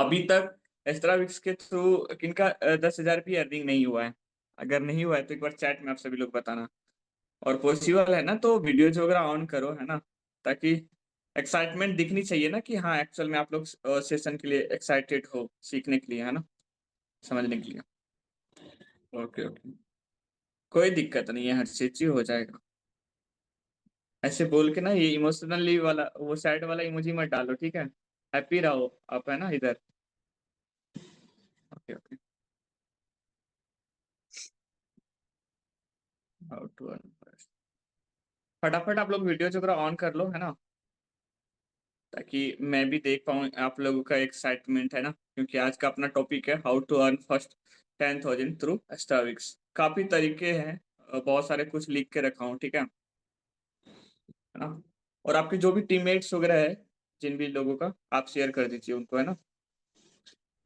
अभी तक एस्ट्राविक्स के थ्रू किनका 10,000 भी अर्निंग नहीं हुआ है। अगर नहीं हुआ है तो एक बार चैट में आप सभी लोग बताना। और पॉसिबल है ना तो वीडियोज़ वगैरह ऑन करो, है ना? ताकि एक्साइटमेंट दिखनी चाहिए ना कि हाँ, एक्चुअल में आप लोग सेशन के लिए एक्साइटेड हो, सीखने के लिए, है ना? समझने के लिए। Okay, okay. कोई दिक्कत नहीं है, हर चीज़ हो जाएगा। ऐसे बोल के ना ये इमोशनली वाला वो सैड वाला इमोजी मत डालो, ठीक है? हैप्पी रहो आप, है ना इधर। Okay, okay. How to earn first. फटाफट आप लोग वीडियोज़ वगैरह ऑन कर लो, है ना? ताकि मैं भी देख पाऊँ आप लोगों का एक्साइटमेंट, है ना? क्योंकि आज का अपना टॉपिक है how to earn first 10,000 through एस्ट्राविक्स। काफ़ी तरीके हैं, बहुत सारे कुछ लिख के रखा हूँ, ठीक है? है ना? और आपके जो भी टीममेट्स वगैरह है, जिन भी लोगों का, आप शेयर कर दीजिए उनको, है ना?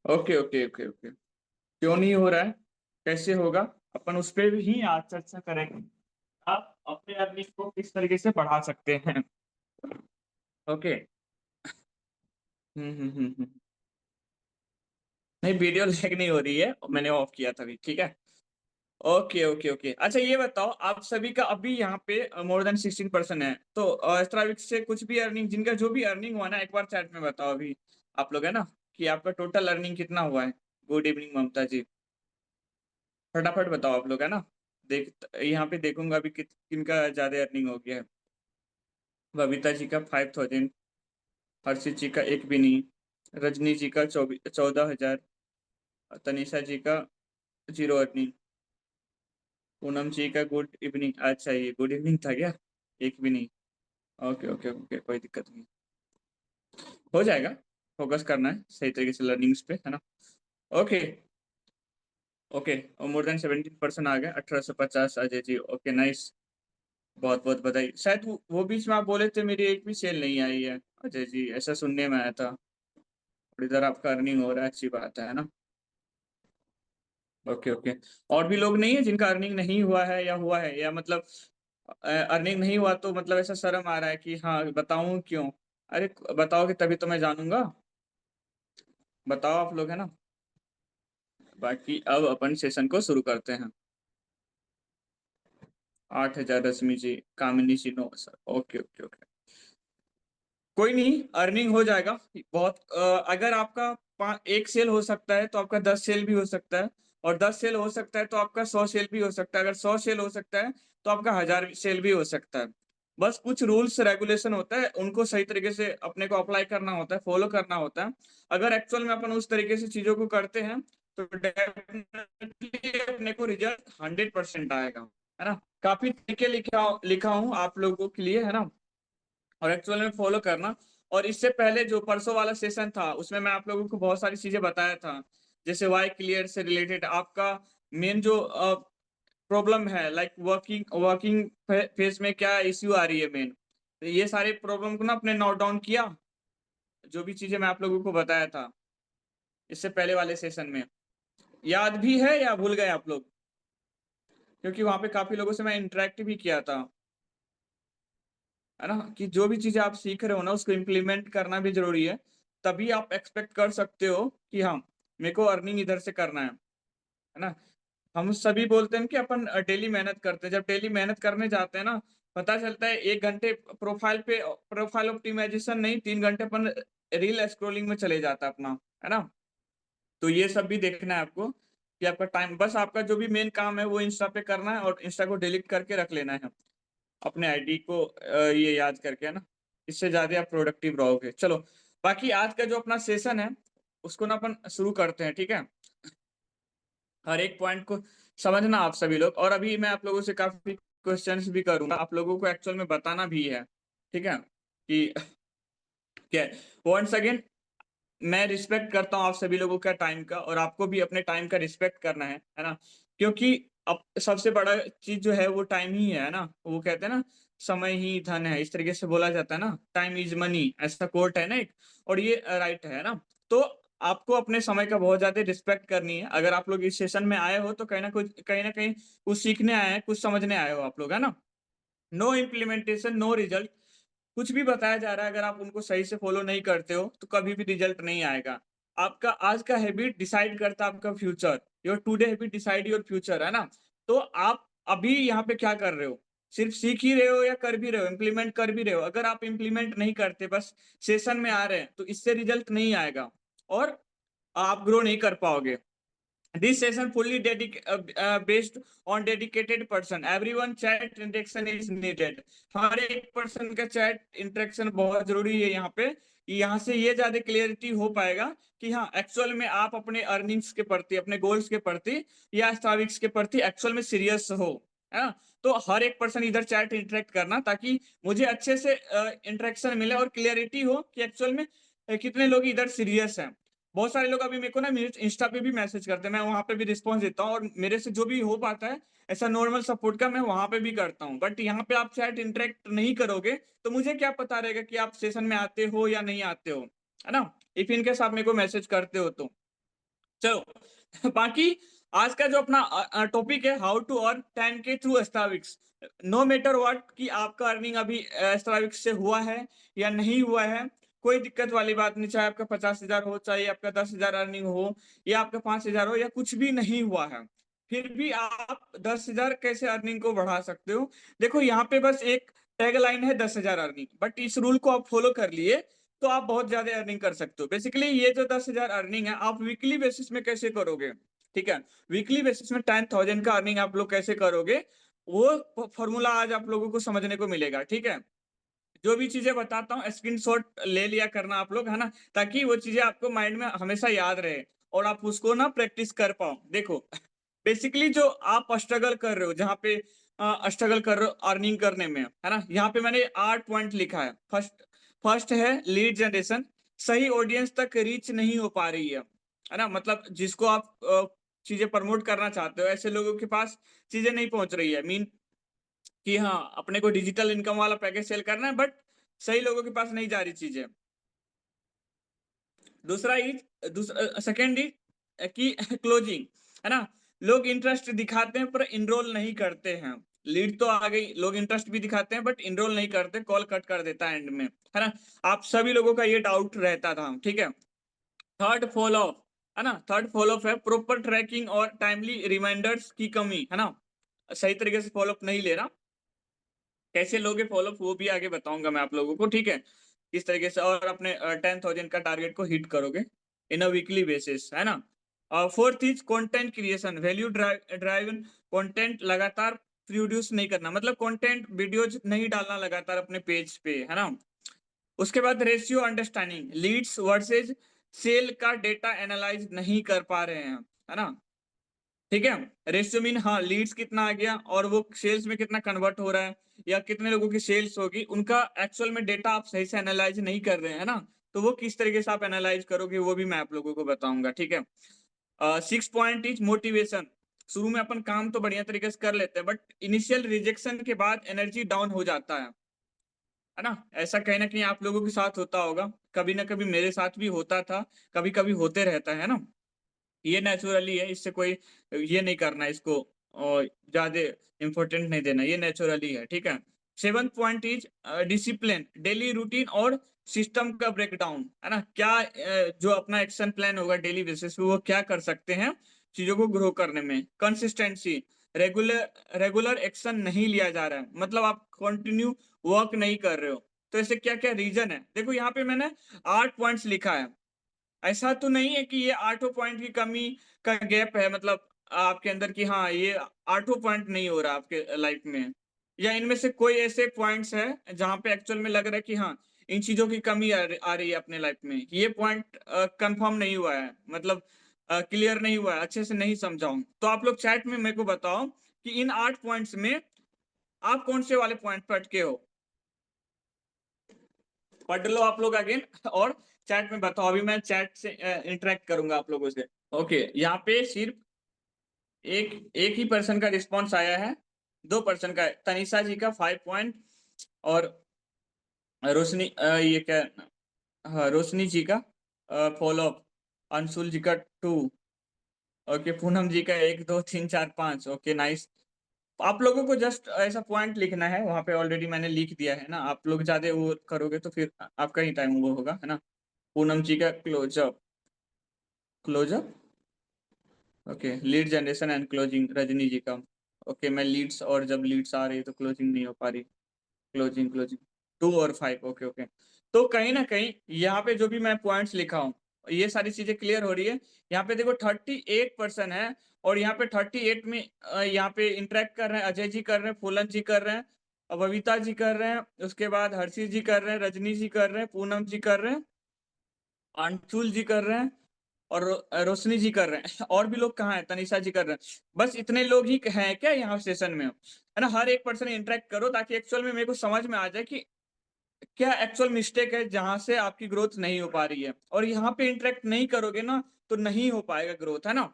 Okay, okay, okay, okay. क्यों नहीं हो रहा है? कैसे होगा? अपन उस पे भी ही आज चर्चा करेंगे। आप अपने अर्निंग को किस तरीके से बढ़ा सकते हैं। ओके। हुँ, हुँ, हुँ, हुँ। नहीं, वीडियो लैग नहीं हो रही है, मैंने ऑफ किया था अभी, ठीक है? Okay, okay, okay. अच्छा ये बताओ आप सभी का अभी यहाँ पे मोर देन 16% है, तो एस्ट्राविक से कुछ भी अर्निंग जिनका जो भी अर्निंग हुआ ना एक बार चैट में बताओ अभी आप लोग, है ना? कि आपका टोटल अर्निंग कितना हुआ है? गुड इवनिंग ममता जी, फटाफट बताओ आप लोग, है ना? यहाँ पे देखूँगा अभी किनका ज़्यादा अर्निंग हो गया है। बबीता जी का 5,000, हर्षित जी का 1 भी नहीं, रजनी जी का 14,000, तनीषा जी का 0 अर्निंग, पूनम जी का गुड इवनिंग, अच्छा ये गुड इवनिंग था क्या? 1 भी नहीं। ओके, ओके, ओके, कोई दिक्कत नहीं। हो जाएगा, फ़ोकस करना है सही तरीके से लर्निंग्स पे, है ना? ओके, ओके और मोर देन 17% आ गया, 1850 अजय जी, ओके नाइस, बहुत-बहुत बधाई। शायद वो बीच में आप बोले थे मेरी एक भी सेल नहीं आई है, अजय जी, ऐसा सुनने में आया था और इधर आपका अर्निंग हो रहा है, अच्छी बात है ना? Okay, okay. और भी लोग नहीं है जिनका अर्निंग नहीं हुआ है या हुआ है या मतलब अर्निंग नहीं हुआ तो मतलब ऐसा शर्म आ रहा है कि हाँ, बताऊँ क्यों? अरे बताओगे तभी तो मैं जानूँगा, बताओ आप लोग, है ना? बाकी अब अपन सेशन को शुरू करते हैं। 8,000 रश्मि जी, कामिनी जी 9 सर, ओके, ओके, ओके। कोई नहीं, अर्निंग हो जाएगा। बहुत अगर आपका पा 1 सेल हो सकता है, तो आपका 10 सेल भी हो सकता है और 10 सेल हो सकता है, तो आपका 100 सेल भी हो सकता है। अगर 100 सेल हो सकता है, तो आपका 1000 सेल भी हो सकता है। बस कुछ रूल्स रेगुलेशन होता है, उनको सही तरीके से अपने को अप्लाई करना होता है, फॉलो करना होता है। अगर एक्चुअल में अपन उस तरीके से चीज़ों को करते हैं, तो डेफ़िनेटली अपने को रिज़ल्ट 100% आएगा, है ना? काफ़ी तरीके लिखा हूँ आप लोगों के लिए, है ना? और एक्चुअल में फ़ॉलो करना और इससे पहले जो परसों वाला सेशन था, उसमें मैं आप लोगों को बहुत सारी चीज़ें बताया था। जैसे व्हाई क्लियर से रिलेटेड आपका मेन जो प्रॉब्लम है लाइक वर्किंग वर्किंग फेज़ में क्या इश्यू आ रही है मेन। तो ये सारे प्रॉब्लम को ना आपने नोट डाउन किया, जो भी चीज़ें मैं आप लोगों को बताया था, इससे पहले वाले सेशन में। याद भी है या भूल गए आप लोग? क्योंकि वहाँ पे काफ़ी लोगों से मैं इंटरैक्ट भी किया था। है ना? कि जो भी चीज़ें आप सीख रहे हो ना उसको इम्प्लीमेंट करना भी ज़रूरी है। तभी आप एक्सपेक्ट कर सकते हो कि हाँ, मेरे को अर्निंग इधर से करना है ना? हम सभी बोलते हैं कि अपन डेली मेहनत करते हैं। जब डेली मेहनत करने जाते हैं ना, पता चलता है 1 घंटे प्रोफाइल ऑप्टिमाइज़ेशन नहीं 3 घंटे अपन रील स्क्रॉलिंग में चले जाता है अपना, है ना? तो ये सब भी देखना है आपको कि आपका टाइम बस आपका जो भी मेन काम है वो इंस्टा पे करना है और इंस्टा को डिलीट करके रख लेना है। अपने आईडी को ये याद करके, है ना? इससे ज़्यादा आप प्रोडक्टिव रहोगे। चलो, बाकी आज का जो अपना सेशन है, उसको ना अपन शुरू करते हैं, ठीक है? हर एक पॉइंट को समझना आप सभी लोग और अभी मैं आप लोगों से काफ़ी क्वेश्चन्स भी करूँगा, आप लोगों को एक्चुअल में बताना भी है, ठीक है? कि क्या है वन्स अगेन मैं रिस्पेक्ट करता हूँ आप सभी लोगों का टाइम का और आपको भी अपने टाइम का रिस्पेक्ट करना है ना? क्योंकि अब सबसे बड़ा चीज़ जो है वो टाइम ही है ना? वो कहते हैं ना समय ही धन है, इस तरीके से बोला जाता है ना, टाइम इज़ मनी ऐसा कोट है ना एक और ये राइट है ना? तो आपको अपने समय का बहुत ज़्यादा रिस्पेक्ट करनी है। अगर आप लोग इस सेशन में आए हो तो कहीं न कहीं कुछ सीखने आए हैं, कुछ समझने आए हो आप लोग, है ना? नो इम्प्लीमेंटेशन, नो रिजल्ट कुछ भी बताया जा रहा है अगर आप उनको सही से फ़ॉलो नहीं करते हो, तो कभी भी रिज़ल्ट नहीं आएगा। आपका आज का हैबिट डिसाइड करता है आपका future. Your today habit decide your future, है ना? तो आप अभी यहाँ पे क्या कर रहे हो? सिर्फ सीख ही रहे हो या कर भी रहे हो, इम्प्लीमेंट कर भी रहे हो? अगर आप इम्प्लीमेंट नहीं करते, बस सेशन में आ रहे हैं, तो इससे रिजल्ट नहीं आएगा और आप ग्रो नहीं कर पाओगे। This session fully based on dedicated person. Everyone chat interaction is needed. हर एक पर्सन का चैट इंटरेक्शन बहुत जरूरी है यहाँ पे। यहाँ से ये ज्यादा क्लियरिटी हो पाएगा कि हाँ एक्चुअल में आप अपने अर्निंग्स के प्रति, अपने गोल्स के प्रति या स्टाविक्स के प्रति एक्चुअल में सीरियस हो, है ना? तो हर एक पर्सन इधर चैट इंटरेक्ट करना, ताकि मुझे अच्छे से इंटरेक्शन मिले और क्लियरिटी हो कि एक्चुअल में कितने लोग इधर सीरियस हैं। बहुत सारे लोग अभी मेरे को ना मेरे इंस्टा पे भी मैसेज करते हैं, मैं वहां पे भी रिस्पॉन्स देता हूँ और मेरे से जो भी हो पाता है ऐसा नॉर्मल सपोर्ट का मैं वहां पे भी करता हूँ। बट यहाँ पे आप चैट इंटरेक्ट नहीं करोगे तो मुझे क्या पता रहेगा कि आप सेशन में आते हो या नहीं आते हो, है ना? इफ इनकेस आप मेरे को मैसेज करते हो तो चलो बाकी आज का जो अपना टॉपिक है, how to earn 10K through एस्ट्राविक्स। नो मैटर व्हाट कि आपका अर्निंग अभी एस्ट्राविक्स से हुआ है या नहीं हुआ है, कोई दिक्कत वाली बात नहीं। चाहे आपका 50,000 हो, चाहे आपका 10,000 अर्निंग हो या आपका 5,000 हो या कुछ भी नहीं हुआ है, फिर भी आप 10,000 कैसे अर्निंग को बढ़ा सकते हो। देखो यहाँ पे बस एक टैग लाइन है 10,000 अर्निंग, बट इस रूल को आप फॉलो कर लिए तो आप बहुत ज्यादा अर्निंग कर सकते हो। बेसिकली ये जो 10,000 अर्निंग है आप वीकली बेसिस में कैसे करोगे, ठीक है? वीकली बेसिस में 10,000 का अर्निंग आप लोग कैसे करोगे, वो फॉर्मूला आज आप लोगों को समझने को मिलेगा, ठीक है? जो भी चीजें बताता हूँ स्क्रीनशॉट ले लिया करना आप लोग, है ना? ताकि वो चीजें आपको माइंड में हमेशा याद रहे और आप उसको ना प्रैक्टिस कर पाओ। देखो बेसिकली जो आप स्ट्रगल कर रहे हो, जहाँ पे स्ट्रगल कर रहे हो अर्निंग करने में, है ना? यहाँ पे मैंने 8 पॉइंट लिखा है। फर्स्ट फर्स्ट है लीड जनरेशन। सही ऑडियंस तक रीच नहीं हो पा रही है ना? मतलब जिसको आप चीजें प्रमोट करना चाहते हो, ऐसे लोगों के पास चीजें नहीं पहुंच रही है। मीन कि हाँ अपने को डिजिटल इनकम वाला पैकेज सेल करना है, बट सही लोगों के पास नहीं जा रही चीजें। दूसरा सेकेंड इज कि क्लोजिंग, है ना? लोग इंटरेस्ट दिखाते हैं पर इनरोल नहीं करते हैं। लीड तो आ गई, लोग इंटरेस्ट भी दिखाते हैं बट इनरोल नहीं करते, कॉल कट कर देता है एंड में, है ना? आप सभी लोगों का ये डाउट रहता था, ठीक है? थर्ड फॉलो अप, है ना? थर्ड फॉलो अप है प्रॉपर ट्रैकिंग और टाइमली रिमाइंडर्स की कमी, है ना? सही तरीके से फॉलो अप नहीं ले रहा। कैसे लोगे फॉलो अप वो भी आगे बताऊंगा मैं आप लोगों को, ठीक है? किस तरीके से और अपने 10,000 का टारगेट को हिट करोगे इन अ वीकली बेसिस, है ना? Fourth is content creation, value driven content लगातार प्रोड्यूस नहीं करना, मतलब कंटेंट वीडियोज नहीं डालना लगातार अपने पेज पे, है ना? उसके बाद ratio understanding, leads versus sale का डेटा एनालाइज नहीं कर पा रहे हैं, है ना? ठीक है? रेशियो मीन हाँ लीड्स कितना आ गया और वो सेल्स में कितना कन्वर्ट हो रहा है या कितने लोगों की सेल्स होगी, उनका एक्चुअल में डेटा आप सही से एनालाइज नहीं कर रहे हैं ना? तो वो किस तरीके से आप एनालाइज करोगे वो भी मैं आप लोगों को बताऊंगा, ठीक है? Six point is motivation. शुरू में अपन काम तो बढ़िया तरीके से कर लेते हैं बट इनिशियल रिजेक्शन के बाद एनर्जी डाउन हो जाता है ना? ऐसा कहीं ना कहीं आप लोगों के साथ होता होगा, कभी ना कभी मेरे साथ भी होता था, कभी कभी होते रहता है ना? ये नेचुरली है, इससे कोई ये नहीं करना इसको और ज्यादा इंपॉर्टेंट नहीं देना, ये नेचुरली है, ठीक है? Seventh point is discipline, daily routine और सिस्टम का ब्रेकडाउन, है ना? क्या जो अपना एक्शन प्लान होगा डेली बेसिस पे वो क्या कर सकते हैं चीजों को ग्रो करने में। कंसिस्टेंसी, रेगुलर रेगुलर एक्शन नहीं लिया जा रहा है, मतलब आप कंटिन्यू वर्क नहीं कर रहे हो। तो ऐसे क्या क्या रीजन है, देखो यहाँ पे मैंने 8 पॉइंट्स लिखा है। ऐसा तो नहीं है कि ये आठों पॉइंट की कमी का गैप है, मतलब आपके अंदर कि हाँ ये आठों पॉइंट नहीं हो रहा आपके लाइफ में, या इनमें से कोई ऐसे पॉइंट्स है जहां पे एक्चुअल में लग रहा है कि हाँ इन चीजों की कमी आ रही है अपने लाइफ में, ये पॉइंट कंफर्म नहीं हुआ है, मतलब क्लियर नहीं हुआ है, अच्छे से नहीं समझाऊं, तो आप लोग चैट में मेरे को बताओ कि इन 8 पॉइंट्स में आप कौन से वाले पॉइंट पर अटके हो। पढ़ लो आप लोग अगेन और चैट में बताओ, अभी मैं चैट से इंटरेक्ट करूंगा आप लोगों से। ओके, यहाँ पे सिर्फ एक एक ही पर्सन का रिस्पॉन्स आया है, 2 पर्सन का है। तनिषा जी का 5 पॉइंट और रोशनी ये क्या, हाँ रोशनी जी का फॉलो अप, अंशुल जी का 2, ओके पूनम जी का 1 2 3 4 5, ओके नाइस। आप लोगों को जस्ट ऐसा पॉइंट लिखना है, वहां पे ऑलरेडी मैंने लिख दिया है ना, आप लोग ज्यादा वो करोगे तो फिर आपका ही टाइम वो होगा, है ना? पूनम जी का close up, closure, okay, lead generation and closing Rajni ji का। ओके, मैं लीड्स, और जब लीड्स आ रही है तो क्लोजिंग नहीं हो पा रही। क्लोजिंग क्लोजिंग 2 और 5, ओके ओके। तो कहीं ना कहीं यहाँ पे जो भी मैं पॉइंट्स लिखा हूँ, ये सारी चीजें क्लियर हो रही है। यहाँ पे देखो 38% है, और यहाँ पे 38 में यहाँ पे इंटरेक्ट कर रहे हैं, अजय जी कर रहे हैं, फूलन जी कर रहे हैं, बबीता जी कर रहे हैं, उसके बाद हर्षित जी कर रहे हैं, रजनी जी कर रहे हैं, पूनम जी कर रहे हैं, अंशुल जी कर रहे हैं, और रोशनी जी कर रहे हैं। और भी लोग कहाँ हैं, तनिषा जी कर रहे हैं। बस इतने लोग ही हैं क्या यहाँ सेशन में, है ना? हर एक पर्सन इंटरेक्ट करो, ताकि एक्चुअल में मेरे को समझ में आ जाए कि क्या एक्चुअल मिस्टेक है जहां से आपकी ग्रोथ नहीं हो पा रही है। और यहाँ पे इंटरेक्ट नहीं करोगे ना, तो नहीं हो पाएगा ग्रोथ, है ना?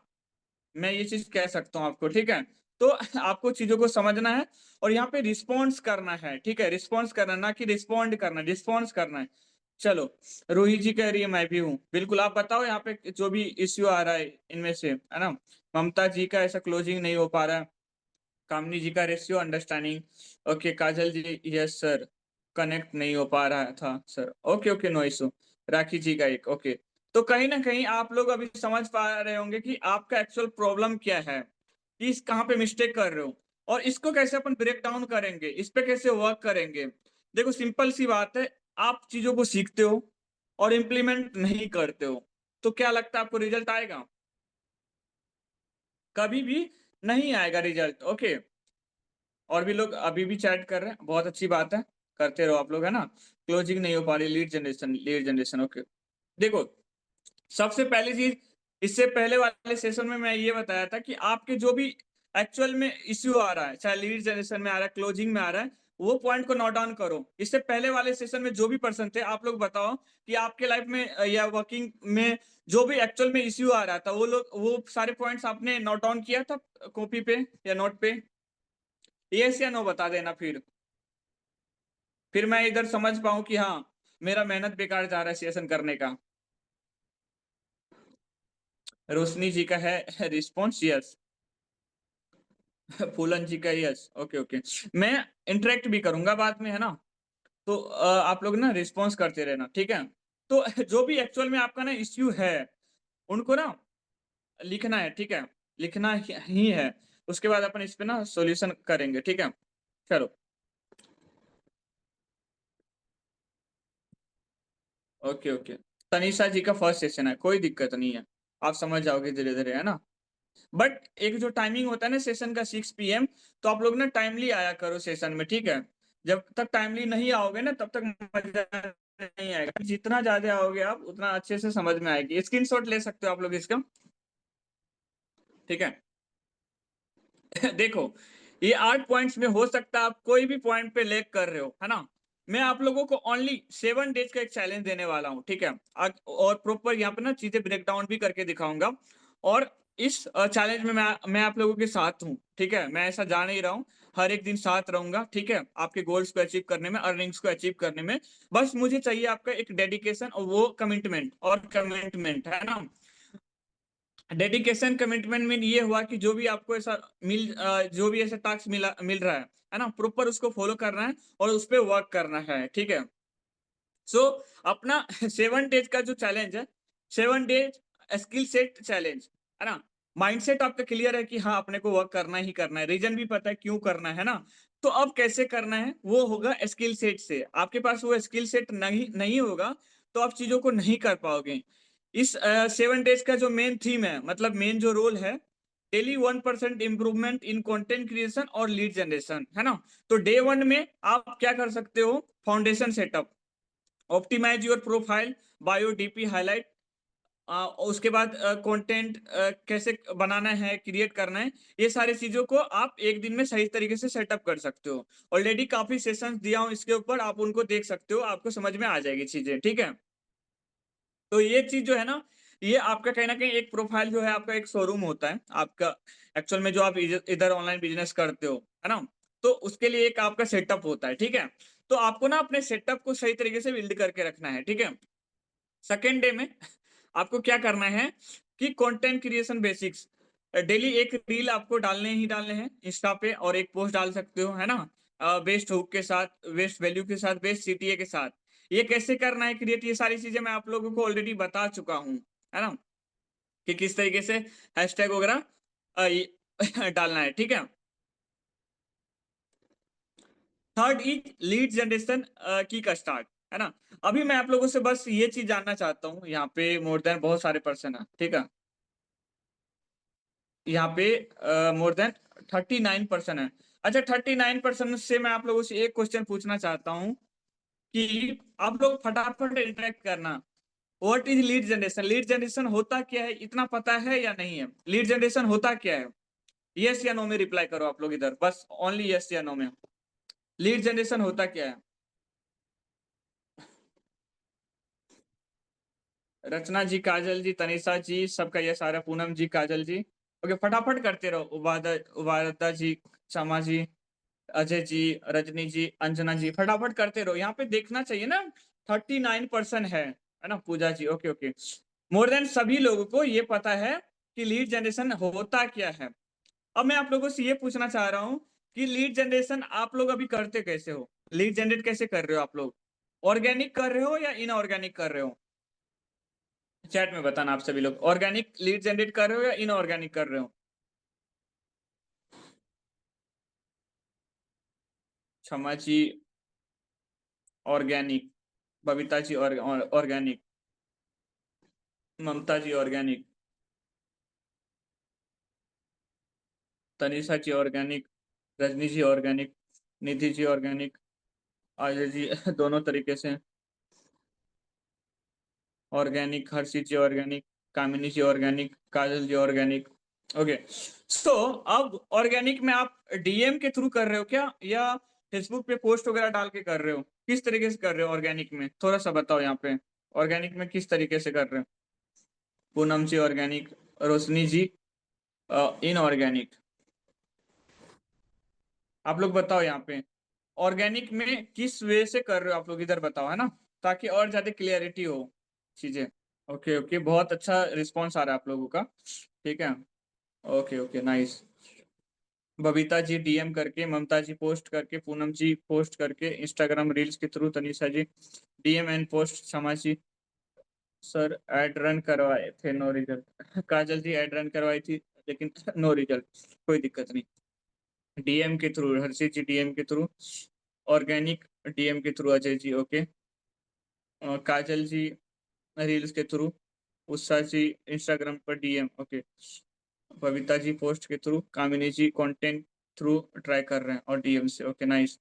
मैं ये चीज कह सकता हूँ आपको, ठीक है? तो आपको चीजों को समझना है, और यहाँ पे रिस्पॉन्स करना है, ठीक है? रिस्पॉन्स करना, ना कि रिस्पॉन्ड करना, रिस्पॉन्स करना है। चलो, रूही जी कह रही है मैं भी हूँ, बिल्कुल। आप बताओ यहाँ पे जो भी इश्यू आ रहा है इनमें से, है ना? ममता जी का ऐसा क्लोजिंग नहीं हो पा रहा है। कामनी जी का ratio understanding, okay. Kajal ji, yes sir, connect नहीं हो पा रहा था sir, okay okay, no issue. Rakhi ji का एक, ओके। तो कहीं ना कहीं आप लोग अभी समझ पा रहे होंगे कि आपका एक्चुअल प्रॉब्लम क्या है, कि इस कहाँ पे मिस्टेक कर रहे हो, और इसको कैसे अपन ब्रेक डाउन करेंगे, इस पे कैसे वर्क करेंगे। देखो, सिंपल सी बात है, आप चीजों को सीखते हो और इम्प्लीमेंट नहीं करते हो, तो क्या लगता है आपको रिजल्ट आएगा? कभी भी नहीं आएगा रिजल्ट, ओके। और भी लोग अभी भी चैट कर रहे हैं, बहुत अच्छी बात है, करते रहो आप लोग, है ना? क्लोजिंग नहीं हो पा रही, lead generation, lead generation, okay. देखो, सबसे पहली चीज, इससे पहले वाले सेशन में मैं ये बताया था कि आपके जो भी एक्चुअल में इश्यू आ रहा है, चाहे लीड जनरेशन में आ रहा है, क्लोजिंग में आ रहा है, वो पॉइंट को नोट डाउन करो। इससे पहले वाले सेशन में जो भी पर्सन थे, आप लोग बताओ कि आपके लाइफ में या वर्किंग में जो भी एक्चुअल में इश्यू आ रहा था, वो लोग, वो सारे पॉइंट्स आपने नोट डाउन किया था कॉपी पे या नोट पे? यस या नो बता देना, फिर मैं इधर समझ पाऊं कि हाँ, मेरा मेहनत बेकार जा रहा है सेशन करने का। रोशनी जी का है रिस्पॉन्स, यस। फूलन जी का यस, ओके ओके। मैं इंटरेक्ट भी करूंगा बाद में, है ना? तो आप लोग ना रिस्पॉन्स करते रहना, ठीक है? तो जो भी एक्चुअल में आपका ना इश्यू है, उनको ना लिखना है, ठीक है? लिखना ही है। उसके बाद अपन इस पे ना सॉल्यूशन करेंगे, ठीक है? चलो, ओके ओके। तनीषा जी का फर्स्ट सेशन है, कोई दिक्कत नहीं है, आप समझ जाओगे धीरे धीरे, है ना? बट एक जो टाइमिंग होता है ना सेशन का, 6 PM, तो आप लोग ना टाइमली आया करो सेशन में, ठीक है? जब तक टाइमली नहीं आओगे ना, तब तक मजा नहीं आएगा। जितना ज्यादा आओगे आप, उतना अच्छे से समझ में आएगी। स्क्रीनशॉट ले सकते हो आप लोग इसका, ठीक है? देखो, ये 8 पॉइंट्स में हो सकता है आप कोई भी पॉइंट पे लैग कर रहे हो, है ना? मैं आप लोगों को ओनली 7 डेज का एक चैलेंज देने वाला हूँ, ठीक है? और प्रॉपर यहाँ पे ना चीजें ब्रेक डाउन भी करके दिखाऊंगा। और इस चैलेंज में मैं आप लोगों के साथ हूँ, ठीक है? मैं ऐसा जा नहीं रहा हूँ, हर एक दिन साथ रहूंगा, ठीक है? आपके गोल्स को अचीव करने में, अर्निंग्स को अचीव करने में। बस मुझे चाहिए आपका एक डेडिकेशन, और वो कमिटमेंट, है ना? डेडिकेशन कमिटमेंट में ये हुआ कि जो भी आपको ऐसा जो भी ऐसा टास्क मिल रहा है ना? प्रॉपर उसको फॉलो करना है, और उस पर वर्क करना है, ठीक है? सो अपना 7 डेज का जो चैलेंज है, 7 डेज स्किल सेट चैलेंज, है ना? माइंडसेट आपका क्लियर है कि हाँ, अपने को वर्क करना ही करना है, रीजन भी पता है क्यों करना है ना? तो अब कैसे करना है, वो होगा स्किल सेट से। आपके पास वो स्किल सेट नहीं नहीं होगा, तो आप चीजों को नहीं कर पाओगे। इस 7 डेज का जो मेन थीम है, मतलब मेन जो रोल है, daily 1% improvement in content creation और लीड जनरेशन, है ना? तो डे 1 में आप क्या कर सकते हो? Foundation setup, optimise your profile, bio DP highlight, उसके बाद कंटेंट कैसे बनाना है, क्रिएट करना है, ये सारी चीजों को आप एक दिन में सही तरीके से सेटअप कर सकते हो। ऑलरेडी काफी सेशंस दिया हूं इसके ऊपर, आप उनको देख सकते हो, आपको समझ में आ जाएगी चीजें, ठीक है? तो ये चीज जो है ना, ये आपका कहीं ना कहीं एक प्रोफाइल जो है, आपका एक शोरूम होता है आपका, एक्चुअल में जो आप इधर ऑनलाइन बिजनेस करते हो, है ना? तो उसके लिए एक आपका सेटअप होता है, ठीक है? तो आपको ना अपने सेटअप को सही तरीके से बिल्ड करके रखना है, ठीक है? सेकेंड डे में आपको क्या करना है कि कंटेंट क्रिएशन बेसिक्स, डेली एक रील आपको डालने ही डालने हैं इंस्टा पे, और एक पोस्ट डाल सकते हो, है ना? बेस्ट हुक के साथ, बेस्ट वैल्यू के साथ, बेस्ट सीटीए के साथ। ये कैसे करना है क्रिएट, ये सारी चीजें मैं आप लोगों को ऑलरेडी बता चुका हूँ, है ना? कि किस तरीके से हैशटैग वगैरह डालना है, ठीक है। थर्ड इज लीड जनरेशन की का स्टार्ट, है ना। अभी मैं आप लोगों से बस ये चीज जानना चाहता हूँ, यहाँ पे मोर देन बहुत सारे पर्सन है, ठीक है। यहाँ पे मोर देन 39% है। अच्छा, 39% से मैं आप लोगों से एक क्वेश्चन पूछना चाहता हूँ कि आप लोग फटाफट इंटरेक्ट करना। What is lead generation? Lead generation होता क्या है, इतना पता है या नहीं है? लीड जनरेशन होता क्या है? यस या नो में रिप्लाई करो आप लोग इधर, बस ओनली यस या नो में। लीड जनरेशन होता क्या है? रचना जी, काजल जी, तनिषा जी, सबका यस आ रहा है, पूनम जी, काजल जी। ओके, फटाफट करते रहो। उबादा जी, शमा जी, अजय जी, रजनी जी, अंजना जी, फटाफट करते रहो। यहाँ पे देखना चाहिए ना, 39% है ना। पूजा जी, ओके ओके। मोर देन सभी लोगों को ये पता है कि लीड जनरेशन होता क्या है। अब मैं आप लोगों से ये पूछना चाह रहा हूँ कि लीड जनरेशन आप लोग अभी करते कैसे हो? लीड जनरेट कैसे कर रहे हो आप लोग? ऑर्गेनिक कर रहे हो या इनऑर्गेनिक कर रहे हो? चैट में बताना आप सभी लोग, ऑर्गेनिक लीड जनरेट कर रहे हो या इनऑर्गेनिक कर रहे हो? क्षमा जी ऑर्गेनिक, बबीता जी ऑर्गेनिक, ममता जी ऑर्गेनिक, तनिषा जी ऑर्गेनिक, रजनी जी ऑर्गेनिक, निधि जी ऑर्गेनिक, अजय जी दोनों तरीके से ऑर्गेनिक, हर्षित जी ऑर्गेनिक, कामिनी जी ऑर्गेनिक, काजल जी ऑर्गेनिक। ओके, सो अब ऑर्गेनिक में आप डीएम के थ्रू कर रहे हो क्या, या फेसबुक पे पोस्ट वगैरह डाल के कर रहे हो? किस तरीके से कर रहे हो ऑर्गेनिक में, थोड़ा सा बताओ यहाँ पे। ऑर्गेनिक में किस तरीके से कर रहे हो? पूनम जी ऑर्गेनिक, रोशनी जी इनऑर्गेनिक। आप लोग बताओ यहाँ पे ऑर्गेनिक में किस वे से कर रहे हो आप लोग, इधर बताओ, है ना, ताकि और ज्यादा क्लियरिटी हो चीजें। ओके ओके, बहुत अच्छा रिस्पॉन्स आ रहा है आप लोगों का, ठीक है। Okay okay, nice. Babita ji DM करके, ममता जी पोस्ट करके, पूनम जी पोस्ट करके, इंस्टाग्राम रील्स के through, Tanisha ji DM and post, Shama ji sir ad run करवाए थे, no result. Kajal ji ad run करवाई थी लेकिन नो रिजल्ट, कोई दिक्कत नहीं। डीएम के थ्रू हर्षित जी, डीएम के थ्रू ऑर्गेनिक, डीएम के थ्रू अजय जी, ओके। काजल जी रील्स के थ्रू, उषा जी इंस्टाग्राम पर DM, okay. Babita ji post के थ्रू, कामिनी जी कंटेंट थ्रू ट्राई कर रहे हैं और डीएम से, ओके नाइस।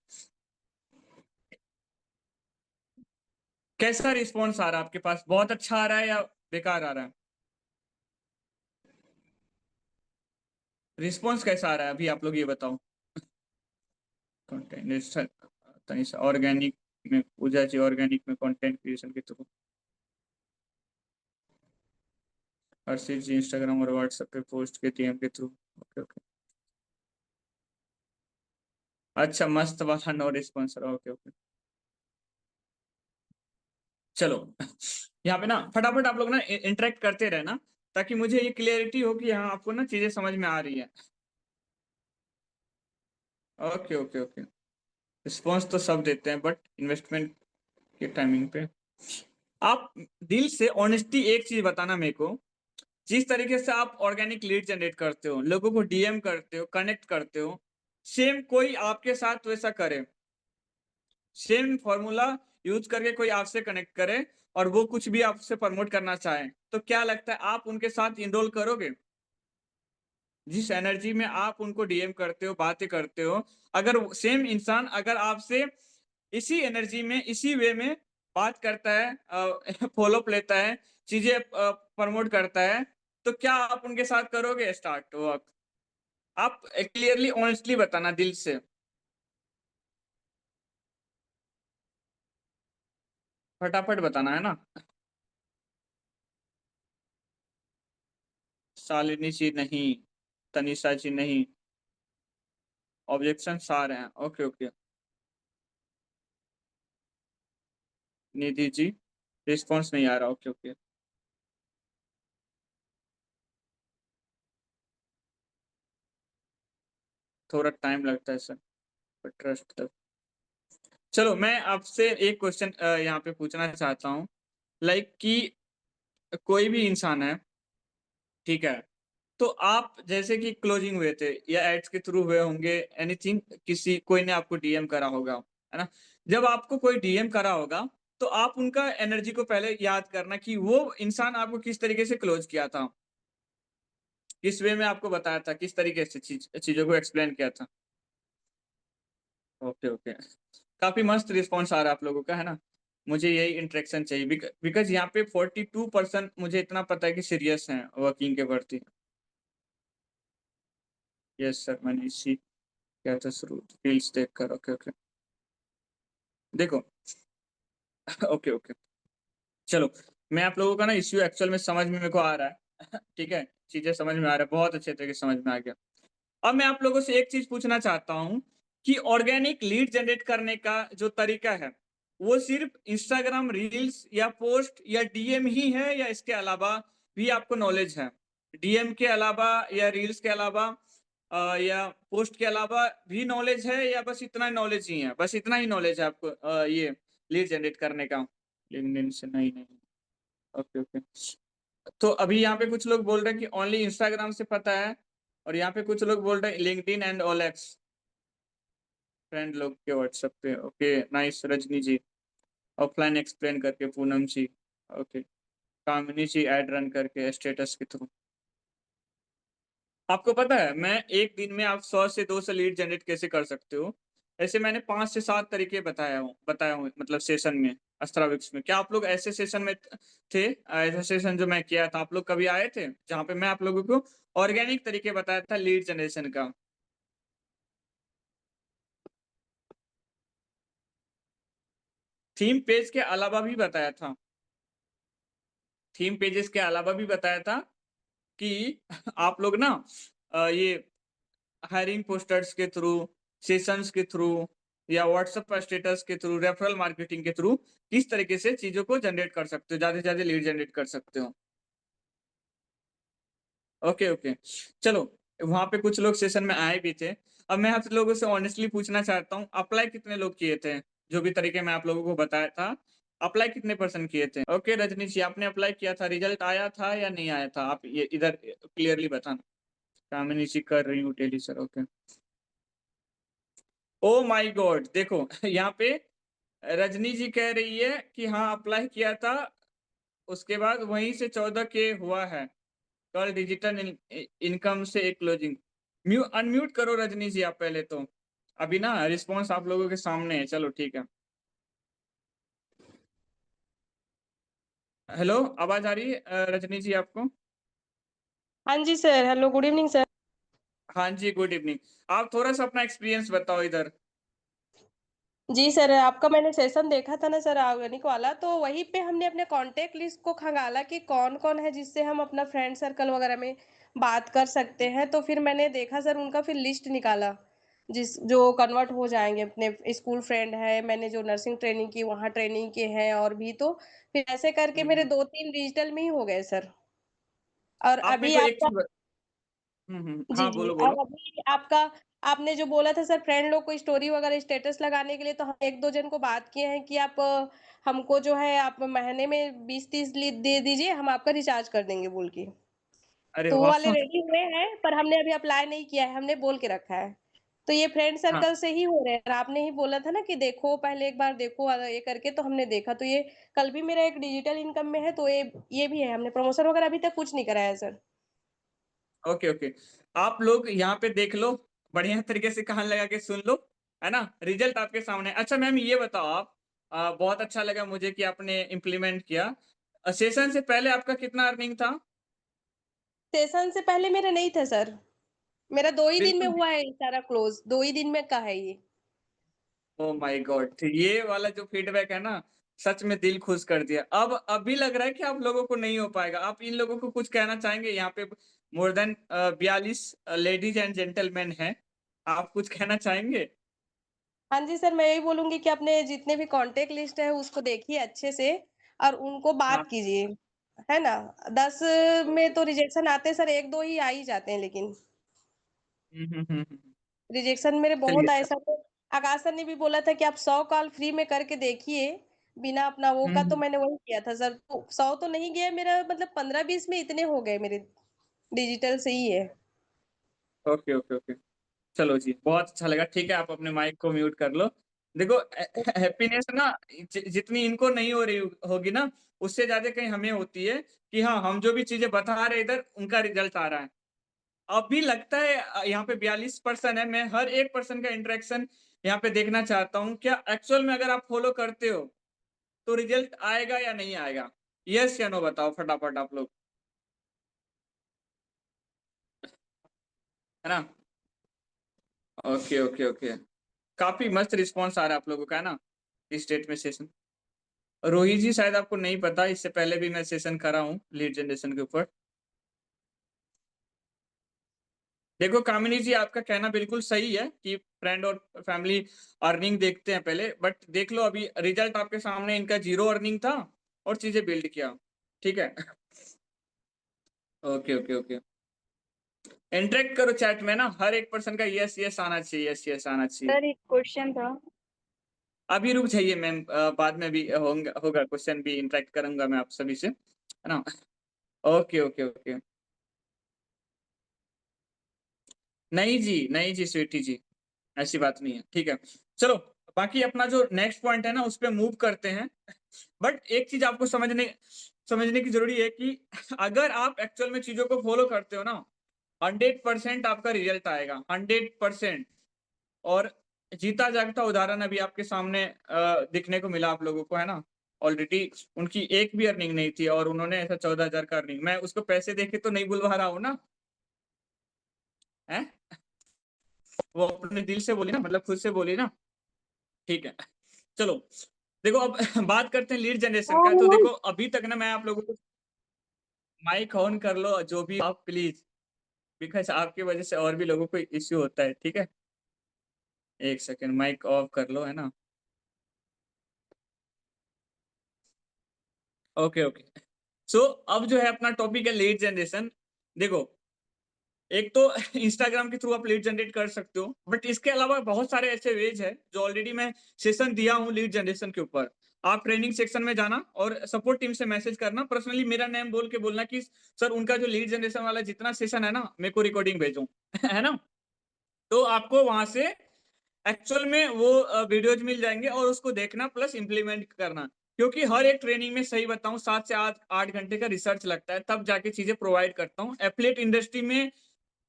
कैसा रिस्पॉन्स आ रहा है आपके पास, बहुत अच्छा आ रहा है या बेकार आ रहा है? रिस्पॉन्स कैसा आ रहा है अभी, आप लोग ये बताओ। कंटेंट तनिषा ऑर्गेनिक में, पूजा जी ऑर्गेनिक में कंटेंट क्रिएशन के थ्रू, हर्षित जी इंस्टाग्राम और व्हाट्सएप पे पोस्ट के डीएम के थ्रू, ओके ओके। अच्छा, मस्त वाला नो रिस्पॉन्स, ओके ओके। चलो यहाँ पे ना फटाफट आप लोग ना इंटरेक्ट करते रहना, ताकि मुझे ये क्लियरिटी हो कि हाँ आपको ना चीजें समझ में आ रही है। ओके ओके ओके, रिस्पॉन्स तो सब देते हैं बट इन्वेस्टमेंट के टाइमिंग पे आप दिल से ऑनेस्टी एक चीज बताना मेरे को। जिस तरीके से आप ऑर्गेनिक लीड जनरेट करते हो, लोगों को डीएम करते हो, कनेक्ट करते हो, सेम कोई आपके साथ वैसा करे, सेम फॉर्मूला यूज करके कोई आपसे कनेक्ट करे और वो कुछ भी आपसे प्रमोट करना चाहे, तो क्या लगता है आप उनके साथ इनरोल करोगे? जिस एनर्जी में आप उनको डीएम करते हो, बातें करते हो, अगर सेम इंसान अगर आपसे इसी एनर्जी में, इसी वे में बात करता है, फॉलोअप लेता है, चीजें प्रमोट करता है, तो क्या आप उनके साथ करोगे स्टार्ट वर्क? आप क्लियरली ऑनेस्टली बताना दिल से, फटाफट बताना, है ना। शालिनी जी नहीं, तनिषा जी नहीं, ऑब्जेक्शन आ रहे हैं, okay okay. Nidhi ji response नहीं आ रहा, ओके ओके। थोड़ा टाइम लगता है सर, पर ट्रस्ट तक। चलो मैं आपसे एक क्वेश्चन यहाँ पे पूछना चाहता हूँ, लाइक कि कोई भी इंसान है, ठीक है। तो आप जैसे कि क्लोजिंग हुए थे या एड्स के थ्रू हुए होंगे, एनीथिंग, किसी कोई ने आपको डीएम करा होगा, है ना? जब आपको कोई डीएम करा होगा, तो आप उनका एनर्जी को पहले याद करना कि वो इंसान आपको किस तरीके से क्लोज़ किया था, किस वे में आपको बताया था, किस तरीके से चीज़ों को एक्सप्लेन किया था। Okay, okay. काफ़ी मस्त रिस्पॉन्स आ रहा है आप लोगों का, है ना? मुझे यही इंटरेक्शन चाहिए बिकॉज़ यहाँ पे 42% मुझे इतना पता है कि सीरियस हैं वर्किंग के प्रति। यस सर, मनीषी कहता शुरू रील्स देखकर। Okay, okay. देखो ओके, ओके। चलो, मैं आप लोगों का ना इश्यू एक्चुअल में समझ में मेरे को आ रहा है। ठीक है? चीज़ें समझ में आ रहा है, बहुत अच्छे तरीके से समझ में आ गया। अब मैं आप लोगों से एक चीज़ पूछना चाहता हूँ कि ऑर्गेनिक लीड जनरेट करने का जो तरीका है, वो सिर्फ़ इंस्टाग्राम रील्स या पोस्ट या डीएम ही है या इसके अलावा भी आपको नॉलेज है? डीएम के अलावा या रील्स के अलावा या पोस्ट के अलावा भी नॉलेज है या बस इतना नॉलेज ही है? बस इतना ही नॉलेज है आपको ये लीड जनरेट करने का? लिंक्डइन से नहीं, नहीं। Okay, okay. तो अभी यहाँ पे कुछ लोग बोल रहे हैं कि ओनली इंस्टाग्राम से पता है और यहाँ पे कुछ लोग बोल रहे हैं लिंक्डइन एंड ओएलएक्स फ्रेंड लोग के व्हाट्सएप पे। ओके, नाइस रजनी जी। ऑफलाइन एक्सप्लेन करके पूनम जी। ओके, कामिनी जी ऐड रन करके स्टेटस के थ्रू। आपको पता है मैं एक दिन में आप 100 से 200 लीड जनरेट कैसे कर सकते हो? ऐसे मैंने 5 से 7 तरीके बताया हूँ मतलब सेशन में, एस्ट्राविक्स में। क्या आप लोग ऐसे सेशन में थे? ऐसा सेशन जो मैं किया था, आप लोग कभी आए थे? जहाँ पे मैं आप लोगों को ऑर्गेनिक तरीके बताया था लीड जनरेशन का। थीम पेज के अलावा भी बताया था। थीम पेजेस के अलावा भी बताया था कि आप लोग ना ये हायरिंग पोस्टर्स के थ्रू, सेशंस के थ्रू या व्हाट्सएप स्टेटस के थ्रू, रेफरल मार्केटिंग के थ्रू किस तरीके से चीज़ों को जनरेट कर सकते हो, ज़्यादा से ज़्यादा लीड जनरेट कर सकते हो। Okay, okay. चलो, वहाँ पे कुछ लोग सेशन में आए भी थे। अब मैं आप लोगों से ऑनेस्टली पूछना चाहता हूँ, अप्लाई कितने लोग किए थे? जो भी तरीके मैं आप लोगों को बताया था, अप्लाई कितने परसेंट किए थे? ओके रजनी जी, आपने अप्लाई किया था, रिजल्ट आया था या नहीं आया था? आप ये इधर क्लियरली बताना। कामिनी जी कर रही हूँ टेली sir, okay. Oh my God! देखो यहाँ पे रजनी जी कह रही है कि हाँ, अप्लाई किया था, उसके बाद वहीं से 14 के हुआ है। कल डिजिटल इनकम से एक क्लोजिंग। अनम्यूट करो रजनी जी आप पहले तो। अभी ना रिस्पॉन्स आप लोगों के सामने है। चलो ठीक है। हेलो, आवाज़ आ रही है रजनी जी आपको? हाँ जी sir, hello good evening sir. हाँ जी, गुड इवनिंग। आप थोड़ा-सा अपना एक्सपीरियंस बताओ इधर। जी सर, आपका मैंने सेशन देखा था ना सर ऑर्गेनिक वाला, तो वहीं पे हमने अपने कॉन्टैक्ट लिस्ट को खंगाला कि कौन-कौन है जिससे हम अपना फ्रेंड सर्कल वगैरह में बात कर सकते हैं। तो फिर मैंने देखा सर उनका फिर लिस्ट निकाला, जो कन्वर्ट हो जाएँगे अपने स्कूल फ्रेंड है, मैंने जो नर्सिंग ट्रेनिंग की वहाँ ट्रेनिंग के हैं और भी तो फिर ऐसे करके हुँ, मेरे हुँ। 2-3 डिजिटल में ही हो गए सर। और आप मेरे अभी को एक आपका चीज़ हुँ, हुँ। जी, हाँ, जी। बोलो, और बोलो। अभी आपका आपने जो बोला था सर फ्रेंड लोग को स्टोरी वगैरह स्टेटस लगाने के लिए, तो हम 1-2 जन को बात किए हैं कि आप हमको जो है आप महीने में 20-30 ली दे दीजिए, हम आपका रिचार्ज कर देंगे बोल के। अरे तो वो वाह! वाले रेडी हुए हैं, पर हमने अभी अप्लाई नहीं किया है, हमने बोल के रखा है। तो ये फ्रेंड हाँ, सर्कल से ही हो रहे हैं और आपने ही बोला था ना कि देखो पहले एक बार देखो ये करके तो हमने देखा। तो ये कल भी मेरा एक डिजिटल इनकम में है, तो ये भी है, हमने प्रमोशन वगैरह अभी तक कुछ नहीं कराया है सर। Okay, okay. आप लोग यहाँ पे देख लो, बढ़िया तरीके से कान लगा के सुन लो, है ना? रिज़ल्ट आपके सामने है। अच्छा मैम ये बताओ आप बहुत अच्छा लगा मुझे कि आपने इम्प्लीमेंट किया। सेशन से पहले आपका कितना अर्निंग था? सेशन से पहले मेरा नहीं था सर। मेरा 2 ही दिन में बिल्कुल भी हुआ है ये सारा क्लोज़, 2 ही दिन में का है ये। ओह माय गॉड! तो ये वाला जो फीडबैक है ना, सच में दिल खुश कर दिया। अब अभी लग रहा है कि आप लोगों को नहीं हो पाएगा। आप इन लोगों को कुछ कहना चाहेंगे? यहाँ पे more than 42 ladies and gentleman हैं। आप कुछ कहना चाहेंगे? हाँ जी सर, मैं यही बोलूँगी कि अपने जितने भी कॉन्टैक्ट लिस्ट है उसको देखिए अच्छे से और उनको हाँ। बात कीजिए, है ना? 10 में तो रिजेक्शन आते हैं सर, 1-2 ही आ ही जाते हैं लेकिन। हुँ, हुँ, हुँ, हुँ। रिजेक्शन मेरे बहुत चलिए आए सर। तो आकाश सर ने भी बोला था कि आप 100 कॉल फ्री में करके देखिए, बिना अपना वो हुँ, का, तो हुँ। मैंने वही किया था सर। तो 100 तो नहीं गया मेरा, मतलब 15-20 में इतने हो गए मेरे। डिजिटल से ही है। Okay, okay, okay. चलो जी, बहुत अच्छा लगा। ठीक है, आप अपने माइक को म्यूट कर लो। देखो हैप्पीनेस ना जितनी इनको नहीं हो रही होगी ना, उससे ज़्यादा कहीं हमें होती है कि हाँ, हम जो भी चीज़ें बता रहे हैं इधर, उनका रिज़ल्ट आ रहा है। अभी लगता है यहाँ पे 42 पर्सन है, मैं हर एक पर्सन का इंटरेक्शन यहाँ पे देखना चाहता हूँ। क्या एक्चुअल में अगर आप फ़ॉलो करते हो, तो रिज़ल्ट आएगा या नहीं आएगा? येस या नो बताओ फटाफट आप लोग, है ना? Okay, okay, okay. काफ़ी मस्त रिस्पॉन्स आ रहा है आप लोगों का, है ना? इस डेट में सेशन। रोहित जी शायद आपको नहीं पता, इससे पहले भी मैं सेशन करा हूँ लीड जनरेशन के ऊपर। देखो कामिनी जी, आपका कहना बिल्कुल सही है कि फ्रेंड और फैमिली अर्निंग देखते हैं पहले, बट देख लो अभी रिजल्ट आपके सामने, इनका 0 अर्निंग था और चीजें बिल्ड किया। ठीक है। Okay, okay, okay. इंटरेक्ट करो चैट में ना, हर एक पर्सन का यस यस आना चाहिए, यस यस आना चाहिए। सर एक क्वेश्चन था। अभी रुक जाइए मैम, बाद में भी होगा क्वेश्चन, भी इंटरेक्ट करूंगा मैं आप सभी से, है ना? Okay, okay, okay. नहीं जी, नहीं जी स्वीटी जी, ऐसी बात नहीं है। ठीक है, चलो बाकी अपना जो नेक्स्ट पॉइंट है ना, उस पे मूव करते हैं। बट एक चीज आपको समझने की जरूरी है कि अगर आप एक्चुअल में चीजों को फॉलो करते हो ना, 100% आपका रिजल्ट आएगा, 100%। और जीता जागता उदाहरण अभी आपके सामने दिखने को मिला आप लोगों को, है ना? ऑलरेडी उनकी एक भी अर्निंग नहीं थी और उन्होंने ऐसा 14,000 का अर्निंग, मैं उसको पैसे देके तो नहीं बुलवा रहा हूँ ना, है? वो अपने दिल से बोली ना, मतलब खुद से बोली ना। ठीक है, चलो देखो अब बात करते हैं लीड जनरेशन का। तो देखो अभी तक ना मैं आप लोगों को, माइक ऑन कर लो जो भी आप प्लीज, बिकॉज आपकी वजह से और भी लोगों को इश्यू होता है। ठीक है, एक सेकंड, माइक ऑफ कर लो, है ना? Okay, okay. सो अब जो है अपना टॉपिक है लीड जनरेशन। देखो एक तो इंस्टाग्राम के थ्रू आप लीड जनरेट कर सकते हो, बट इसके अलावा बहुत सारे ऐसे वेज है जो ऑलरेडी मैं सेशन दिया हूँ लीड जनरेशन के ऊपर। आप ट्रेनिंग सेक्शन में जाना और सपोर्ट टीम से मैसेज करना, पर्सनली मेरा नेम बोल के बोलना कि सर उनका जो लीड जनरेशन वाला जितना सेशन है ना, मेरे को रिकॉर्डिंग भेजो। है ना? तो आपको वहां से एक्चुअल में वो वीडियोज मिल जाएंगे और उसको देखना प्लस इंप्लीमेंट करना। क्योंकि हर एक ट्रेनिंग में सही बताऊं 7 से 8 घंटे का रिसर्च लगता है, तब जाके चीजें प्रोवाइड करता हूँ। एफिलिएट इंडस्ट्री में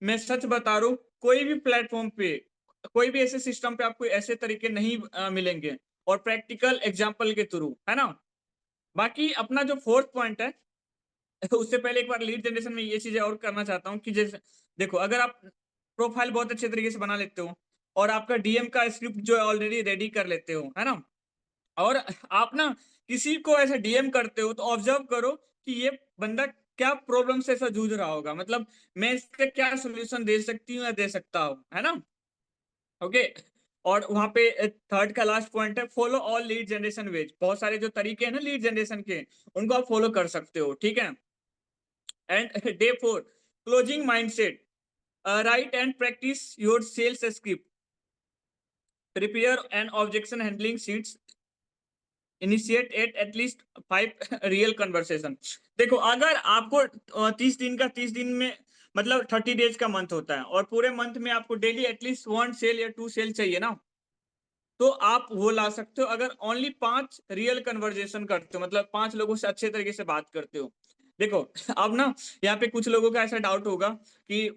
मैं सच बता रहा हूँ, कोई भी प्लेटफॉर्म पे, कोई भी ऐसे सिस्टम पे आपको ऐसे तरीके नहीं मिलेंगे, और प्रैक्टिकल एग्जाम्पल के थ्रू, है ना? बाकी अपना जो फोर्थ पॉइंट है, उससे पहले एक बार लीड जनरेशन में ये चीजें और करना चाहता हूँ कि जैसे देखो अगर आप प्रोफाइल बहुत अच्छे तरीके से बना लेते हो और आपका डीएम का स्क्रिप्ट जो है ऑलरेडी रेडी कर लेते हो, है ना? और आप ना किसी को ऐसे डीएम करते हो तो ऑब्जर्व करो कि ये बंदा क्या प्रॉब्लम से ऐसा जूझ रहा होगा, मतलब मैं इसका क्या सोल्यूशन दे सकती हूँ या दे सकता हूँ, है ना? ओके। और वहां पे थर्ड का लास्ट पॉइंट है, follow all lead generation ways. बहुत सारे जो तरीके हैं ना लीड जनरेशन के, उनको आप फॉलो कर सकते हो। ठीक है। And day 4, closing mindset. Write and practise your sales script, prepare and objection handling sheets, initiate at least 5 real conversation. देखो अगर आपको 30 दिन का, 30 दिन में मतलब 30 डेज का मंथ होता है, और पूरे मंथ में आपको डेली एटलीस्ट 1 सेल या 2 सेल चाहिए ना, तो आप वो ला सकते हो अगर ओनली 5 रियल कन्वर्जेशन करते हो, मतलब 5 लोगों से अच्छे तरीके से बात करते हो। देखो अब ना यहाँ पे कुछ लोगों का ऐसा डाउट होगा कि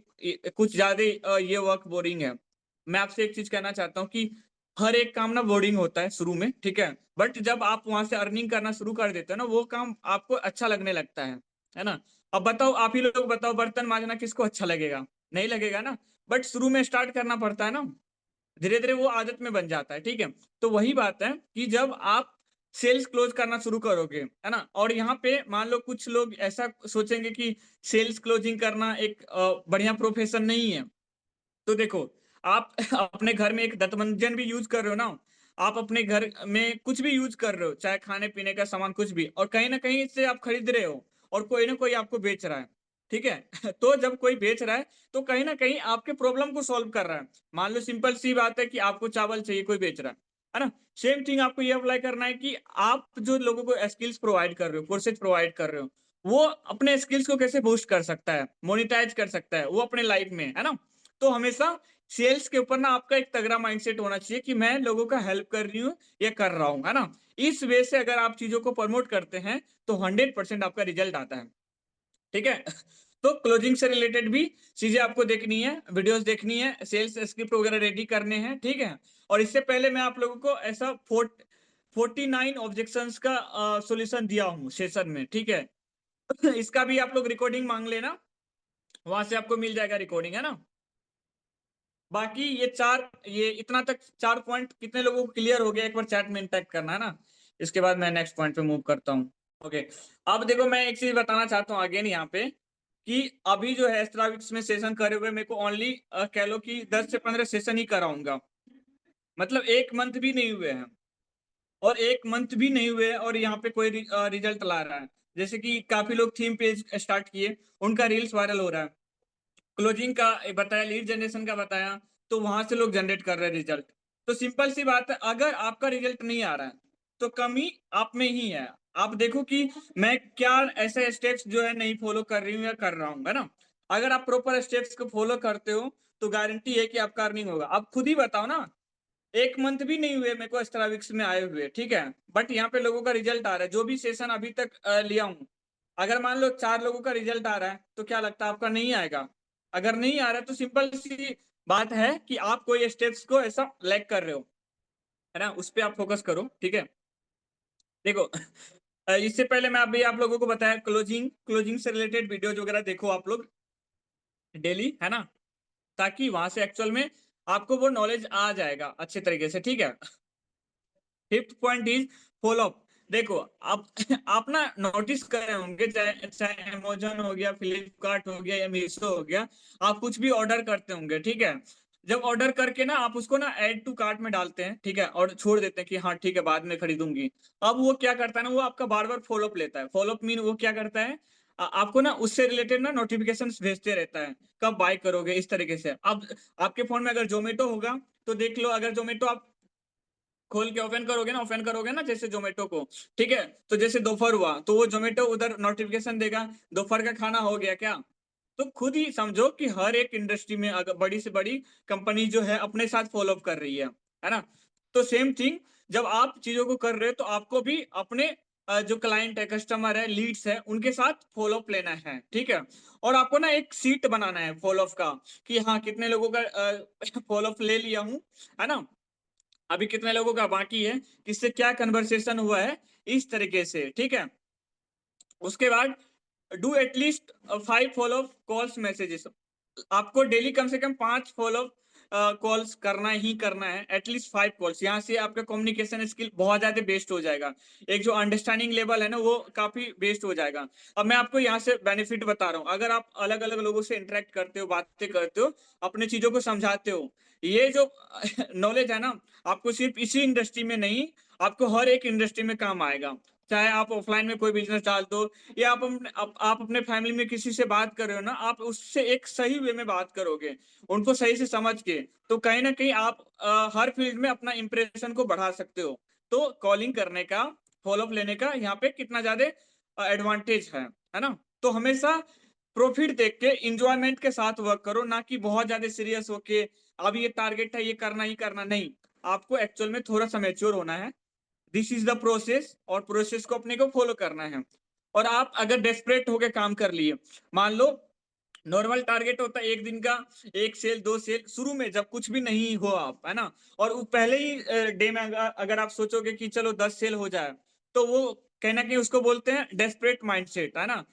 कुछ ज्यादा ये वर्क बोरिंग है। मैं आपसे एक चीज कहना चाहता हूँ कि हर एक काम ना बोरिंग होता है शुरू में, ठीक है? बट जब आप वहां से अर्निंग करना शुरू कर देते हो ना, वो काम आपको अच्छा लगने लगता है ना? अब बताओ, आप ही लोग बताओ, बर्तन मांजना किसको अच्छा लगेगा? नहीं लगेगा ना। बट शुरू में स्टार्ट करना पड़ता है ना, धीरे धीरे वो आदत में बन जाता है। ठीक है, तो वही बात है कि जब आप सेल्स क्लोज करना शुरू करोगे, है ना? और यहाँ पे मान लो कुछ लोग ऐसा सोचेंगे कि सेल्स क्लोजिंग करना एक बढ़िया प्रोफेशन नहीं है। तो देखो आप अपने घर में एक दंतमंजन भी यूज कर रहे हो ना, आप अपने घर में कुछ भी यूज कर रहे हो, चाहे खाने पीने का सामान कुछ भी, और कहीं ना कहीं से आप खरीद रहे हो और कोई ना कोई आपको बेच रहा है। ठीक है तो जब कोई बेच रहा है तो कहीं ना कहीं आपके प्रॉब्लम को सॉल्व कर रहा है। मान लो सिंपल सी बात है कि आपको चावल चाहिए, कोई बेच रहा है ना? सेम थिंग आपको ये अप्लाई करना है कि आप जो लोगों को स्किल्स प्रोवाइड कर रहे हो, कोर्सेज प्रोवाइड कर रहे हो, वो अपने स्किल्स को कैसे बूस्ट कर सकता है, मोनेटाइज कर सकता है वो अपने लाइफ में, है ना? तो हमेशा सेल्स के ऊपर ना आपका एक तगड़ा माइंडसेट होना चाहिए कि मैं लोगों का हेल्प कर रही हूँ, ये कर रहा हूँ, है ना? इस वे से अगर आप चीज़ों को प्रमोट करते हैं, तो 100% आपका रिजल्ट आता है, ठीक है? तो क्लोजिंग से रिलेटेड भी चीज़ें आपको देखनी है, वीडियोज़ देखनी है, सेल्स स्क्रिप्ट वगैरह रेडी करने हैं, ठीक है? और इससे पहले मैं आप लोगों को ऐसा 49 ऑब्जेक्शंस का सॉल्यूशन दिया हूँ सेशन में, ठीक है? इसका भी आप लोग रिकॉर्डिंग मांग लेना, वहां से आपको मिल जाएगा रिकॉर्डिंग, है ना? बाकी ये इतना तक 4 पॉइंट कितने लोगों को क्लियर हो गया, एक बार चैट में टाइप करना, है ना? इसके बाद मैं नेक्स्ट पॉइंट पे मूव करता हूँ। ओके, अब देखो मैं एक चीज बताना चाहता हूँ अगेन यहाँ पे कि अभी जो है एस्ट्राविक्स में सेशन करे हुए मेरे को ओनली कह लो कि 10 से 15 सेशन ही कराऊंगा, मतलब 1 मंथ भी नहीं हुए हैं, और 1 मंथ भी नहीं हुए हैं और यहाँ पे कोई रिजल्ट ला रहा है। जैसे कि काफी लोग थीम पेज स्टार्ट किए, उनका रील्स वायरल हो रहा है। क्लोजिंग का बताया, लीड जनरेशन का बताया, तो वहां से लोग जनरेट कर रहे हैं रिजल्ट। तो सिंपल सी बात है, अगर आपका रिजल्ट नहीं आ रहा है तो कमी आप में ही है। आप देखो कि मैं क्या ऐसे स्टेप्स जो है नहीं फॉलो कर रही हूँ या कर रहा हूँ, है ना? अगर आप प्रॉपर स्टेप्स को फॉलो करते हो तो गारंटी है कि आपका अर्निंग होगा। आप खुद ही बताओ ना, 1 मंथ भी नहीं हुए मेरे को एस्ट्राविक्स में आए हुए, ठीक है? बट यहाँ पे लोगों का रिजल्ट आ रहा है, जो भी सेशन अभी तक लिया हूँ। अगर मान लो 4 लोगों का रिजल्ट आ रहा है तो क्या लगता है आपका नहीं आएगा? अगर नहीं आ रहा है तो सिंपल सी बात है कि आप कोई स्टेप्स को ऐसा लैग कर रहे हो, है ना? उस पे आप फोकस करो, ठीक है? देखो इससे पहले मैं अभी आप लोगों को बताया, क्लोजिंग क्लोजिंग से रिलेटेड वीडियोज वगैरह देखो आप लोग डेली, है ना? ताकि वहां से एक्चुअल में आपको वो नॉलेज आ जाएगा अच्छे तरीके से, ठीक है? Fifth point is follow up. देखो आप आप ना नोटिस कर रहे होंगे, चाहे चाहे अमेजोन हो गया, फ्लिपकार्ट हो गया या मीशो हो गया, आप कुछ भी ऑर्डर करते होंगे, ठीक है? जब ऑर्डर करके ना आप उसको ना ऐड टू कार्ट में डालते हैं, ठीक है, और छोड़ देते हैं कि हाँ ठीक है बाद में खरीदूंगी। अब वो क्या करता है ना, वो आपका बार बार फॉलोअप लेता है। फॉलोअप मीन वो क्या करता है, आपको ना उससे रिलेटेड ना नोटिफिकेशन भेजते रहता है, कब बाय करोगे, इस तरीके से। अब आपके फोन में अगर जोमेटो होगा तो देख लो, अगर जोमेटो आप खोल के ओपन करोगे ना जैसे जोमेटो को, ठीक है? तो जैसे दोपहर हुआ तो वो जोमेटो उधर नोटिफिकेशन देगा, दोपहर का खाना हो गया क्या? तो खुद ही समझो कि हर एक इंडस्ट्री में अगर बड़ी से बड़ी कंपनी जो है अपने साथ फॉलो अप कर रही है ना? तो सेम थिंग, जब आप चीजों को कर रहे हो तो आपको भी अपने जो क्लाइंट है, कस्टमर है, लीड्स है, उनके साथ फॉलो अप लेना है, ठीक है? और आपको ना एक सीट बनाना है फॉलो अप का, कि हाँ कितने लोगों का फॉलो अप ले लिया हूँ, है ना? अभी कितने लोगों का बाकी है, किससे क्या कन्वर्सेशन हुआ है, इस तरीके से, ठीक है? उसके बाद do at least 5 follow calls messages. आपको डेली कम से कम 5 फॉलो कॉल्स करना ही करना है, एटलीस्ट 5 कॉल्स। यहाँ से आपका कम्युनिकेशन स्किल बहुत ज्यादा बेस्ट हो जाएगा, एक जो अंडरस्टैंडिंग लेवल है ना वो काफी बेस्ट हो जाएगा। अब मैं आपको यहाँ से बेनिफिट बता रहा हूँ, अगर आप अलग अलग लोगों से इंटरेक्ट करते हो, बातें करते हो, अपने चीजों को समझाते हो, ये जो नॉलेज है ना, आपको सिर्फ इसी इंडस्ट्री में नहीं, आपको हर एक इंडस्ट्री में काम आएगा। चाहे आप ऑफलाइन में कोई बिजनेस डाल दो, या आप अपने फैमिली में किसी से बात कर रहे हो ना, आप उससे एक सही वे में बात करोगे, उनको सही से समझ के, तो कहीं ना कहीं आप हर फील्ड में अपना इंप्रेशन को बढ़ा सकते हो। तो कॉलिंग करने का, फॉलोअप लेने का यहाँ पे कितना ज्यादा एडवांटेज है ना? तो हमेशा प्रॉफिट देख के इंजॉयमेंट के साथ वर्क करो, ना कि बहुत ज्यादा सीरियस होके अब ये टारगेट है, ये करना ही करना नहीं। आपको एक्चुअल में थोड़ा सा मैच्योर होना है, दिस इज द प्रोसेस, और प्रोसेस को अपने को फॉलो करना है। और आप अगर डेस्परेट होकर काम कर लिए, मान लो नॉर्मल टारगेट होता है एक दिन का, 1 सेल 2 सेल शुरू में जब कुछ भी नहीं हो आप, है ना? और वो पहले ही डे में अगर आप सोचोगे कि चलो 10 सेल हो जाए, तो वो कहीं ना कहीं उसको बोलते हैं डेस्परेट माइंडसेट, है ना?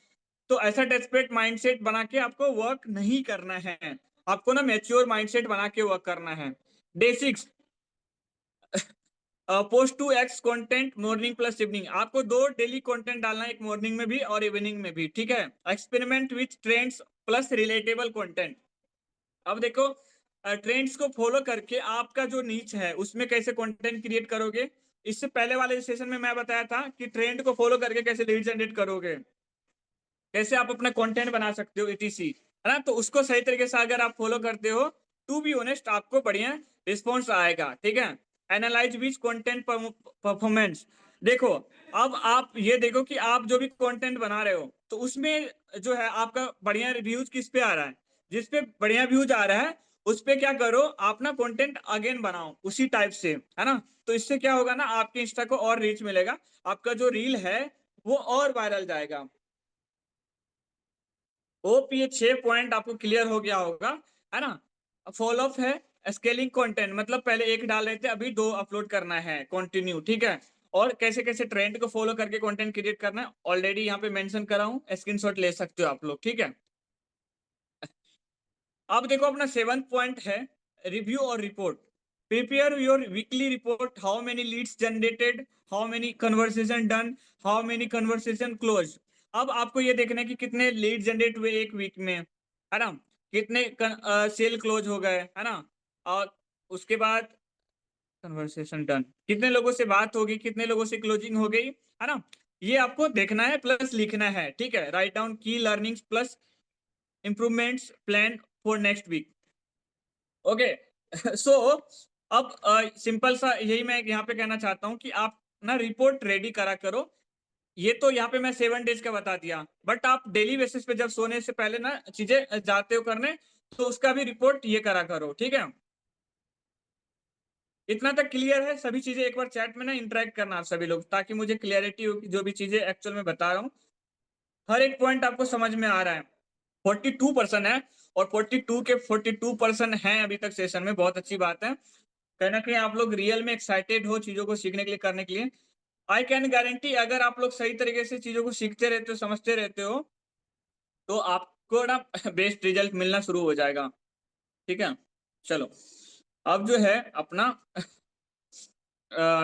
तो ऐसा डेस्परेट माइंडसेट बना के आपको वर्क नहीं करना है, आपको ना मैच्योर माइंडसेट बना के वर्क करना है। Day 6, post to X content morning plus evening. आपको 2 डेली कंटेंट डालना है, एक मॉर्निंग में भी और इवनिंग में भी, ठीक है? Experiment with trends plus relatable content. अब देखो ट्रेंड्स को फॉलो करके आपका जो नीच है उसमें कैसे कंटेंट क्रिएट करोगे। इससे पहले वाले सेशन में मैं बताया था कि ट्रेंड को फॉलो करके कैसे लीड जनरेट करोगे, कैसे आप अपना कंटेंट बना सकते हो, ईटीसी, है ना? तो उसको सही तरीके से अगर आप फॉलो करते हो, टू बी ऑनेस्ट आपको बढ़िया रिस्पॉन्स आएगा, ठीक है? एनालाइज विच कंटेंट परफॉर्मेंस। देखो अब आप ये देखो कि आप जो भी कंटेंट बना रहे हो तो उसमें जो है आपका बढ़िया व्यूज किस पे आ रहा है, जिस पे बढ़िया व्यूज आ रहा है उस पे क्या करो, आप ना कंटेंट अगेन बनाओ उसी टाइप से, है ना। तो इससे क्या होगा ना, आपके इंस्टा को और रीच मिलेगा, आपका जो रील है वो और वायरल जाएगा। होप ये 6 पॉइंट आपको क्लियर हो गया होगा, है ना। फॉलो अप है, स्केलिंग कंटेंट, मतलब पहले एक डाल रहे थे अभी 2 अपलोड करना है कंटिन्यू, ठीक है। और कैसे कैसे ट्रेंड को फॉलो करके कंटेंट क्रिएट करना है ऑलरेडी यहाँ पे मेंशन करा हूँ, स्क्रीनशॉट ले सकते हो आप लोग, ठीक है। अब देखो अपना 7th पॉइंट है रिव्यू और report. Prepare your weekly report, how many leads generated, how many conversation done, how many conversation close. अब आपको ये देखना है कि कितने लीड जनरेट हुए एक वीक में, है ना, कितने सेल क्लोज हो गए, है ना। और उसके बाद कन्वर्सेशन डन, कितने लोगों से बात होगी, कितने लोगों से क्लोजिंग हो गई, है ना। ये आपको देखना है प्लस लिखना है, ठीक है। राइट डाउन की learnings plus improvements plan for next week. Okay. So अब सिंपल सा यही मैं यहाँ पे कहना चाहता हूँ कि आप ना रिपोर्ट रेडी करा करो। ये तो यहाँ पे मैं 7 डेज का बता दिया, बट आप डेली बेसिस पे जब सोने से पहले ना चीजें जाते हो करने, तो उसका भी रिपोर्ट ये करा करो, ठीक है। इतना तक क्लियर है सभी चीजें? एक बार चैट में ना इंटरेक्ट करना आप सभी लोग, ताकि मुझे क्लियरिटी हो कि जो भी चीजें एक्चुअल में बता रहा हूँ हर एक पॉइंट आपको समझ में आ रहा है। 42% है, और 42 के 42% हैं अभी तक सेशन में, बहुत अच्छी बात है। कहीं ना कहीं आप लोग रियल में एक्साइटेड हो चीजों को सीखने के लिए, करने के लिए। आई कैन गारंटी अगर आप लोग सही तरीके से चीजों को सीखते रहते हो, समझते रहते हो, तो आपको ना बेस्ट रिजल्ट मिलना शुरू हो जाएगा, ठीक है। चलो, अब जो है अपना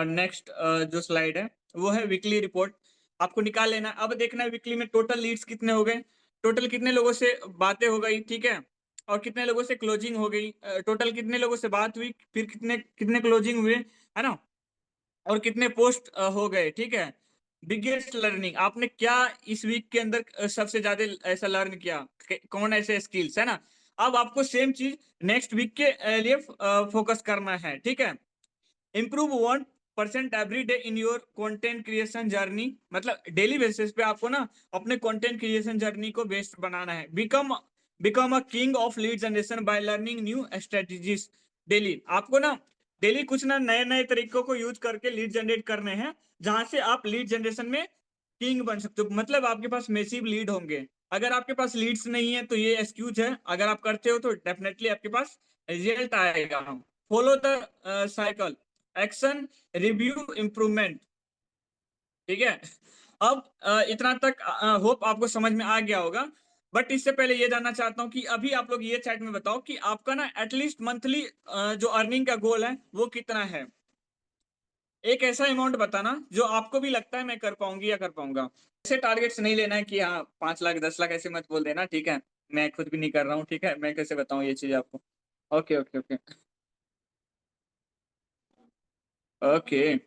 नेक्स्ट जो स्लाइड है वो है वीकली रिपोर्ट। आपको निकाल लेना है। अब देखना है वीकली में टोटल लीड्स कितने हो गए, टोटल कितने लोगों से बातें हो गई, ठीक है, और कितने लोगों से क्लोजिंग हो गई, टोटल कितने लोगों से बात हुई, फिर कितने कितने क्लोजिंग हुए, है ना, और कितने पोस्ट हो गए, ठीक है। बिगेस्ट लर्निंग, आपने क्या इस वीक के अंदर सबसे ज्यादा ऐसा लर्न किया, कौन ऐसे स्किल्स, है ना। अब आपको सेम चीज नेक्स्ट वीक के लिए फोकस करना है, ठीक है। Improve 1% every day in your content creation journey, मतलब डेली बेसिस पे आपको ना अपने कंटेंट क्रिएशन जर्नी को बेस्ट बनाना है। Become a king of lead generation by learning new strategies daily. आपको ना डेली कुछ ना नए नए तरीकों को यूज करके लीड जनरेट करने हैं, जहां से आप लीड जनरेशन में किंग बन सकते हो, मतलब आपके पास मैसिव लीड होंगे। अगर आपके पास लीड्स नहीं है तो ये एक्सक्यूज है, अगर आप करते हो तो डेफिनेटली आपके पास रिजल्ट आएगा। Follow the cycle, action, review, improvement, ठीक है। अब इतना तक होप आपको समझ में आ गया होगा। बट इससे पहले ये जानना चाहता हूँ कि अभी आप लोग ये चैट में बताओ कि आपका ना एटलीस्ट मंथली जो अर्निंग का गोल है वो कितना है। एक ऐसा अमाउंट बताना जो आपको भी लगता है मैं कर पाऊंगी या कर पाऊंगा। ऐसे टारगेट्स नहीं लेना है कि हाँ 5 लाख 10 लाख ऐसे मत बोल देना, ठीक है। मैं खुद भी नहीं कर रहा हूँ, ठीक है, मैं कैसे बताऊँ ये चीज आपको। Okay okay okay okay.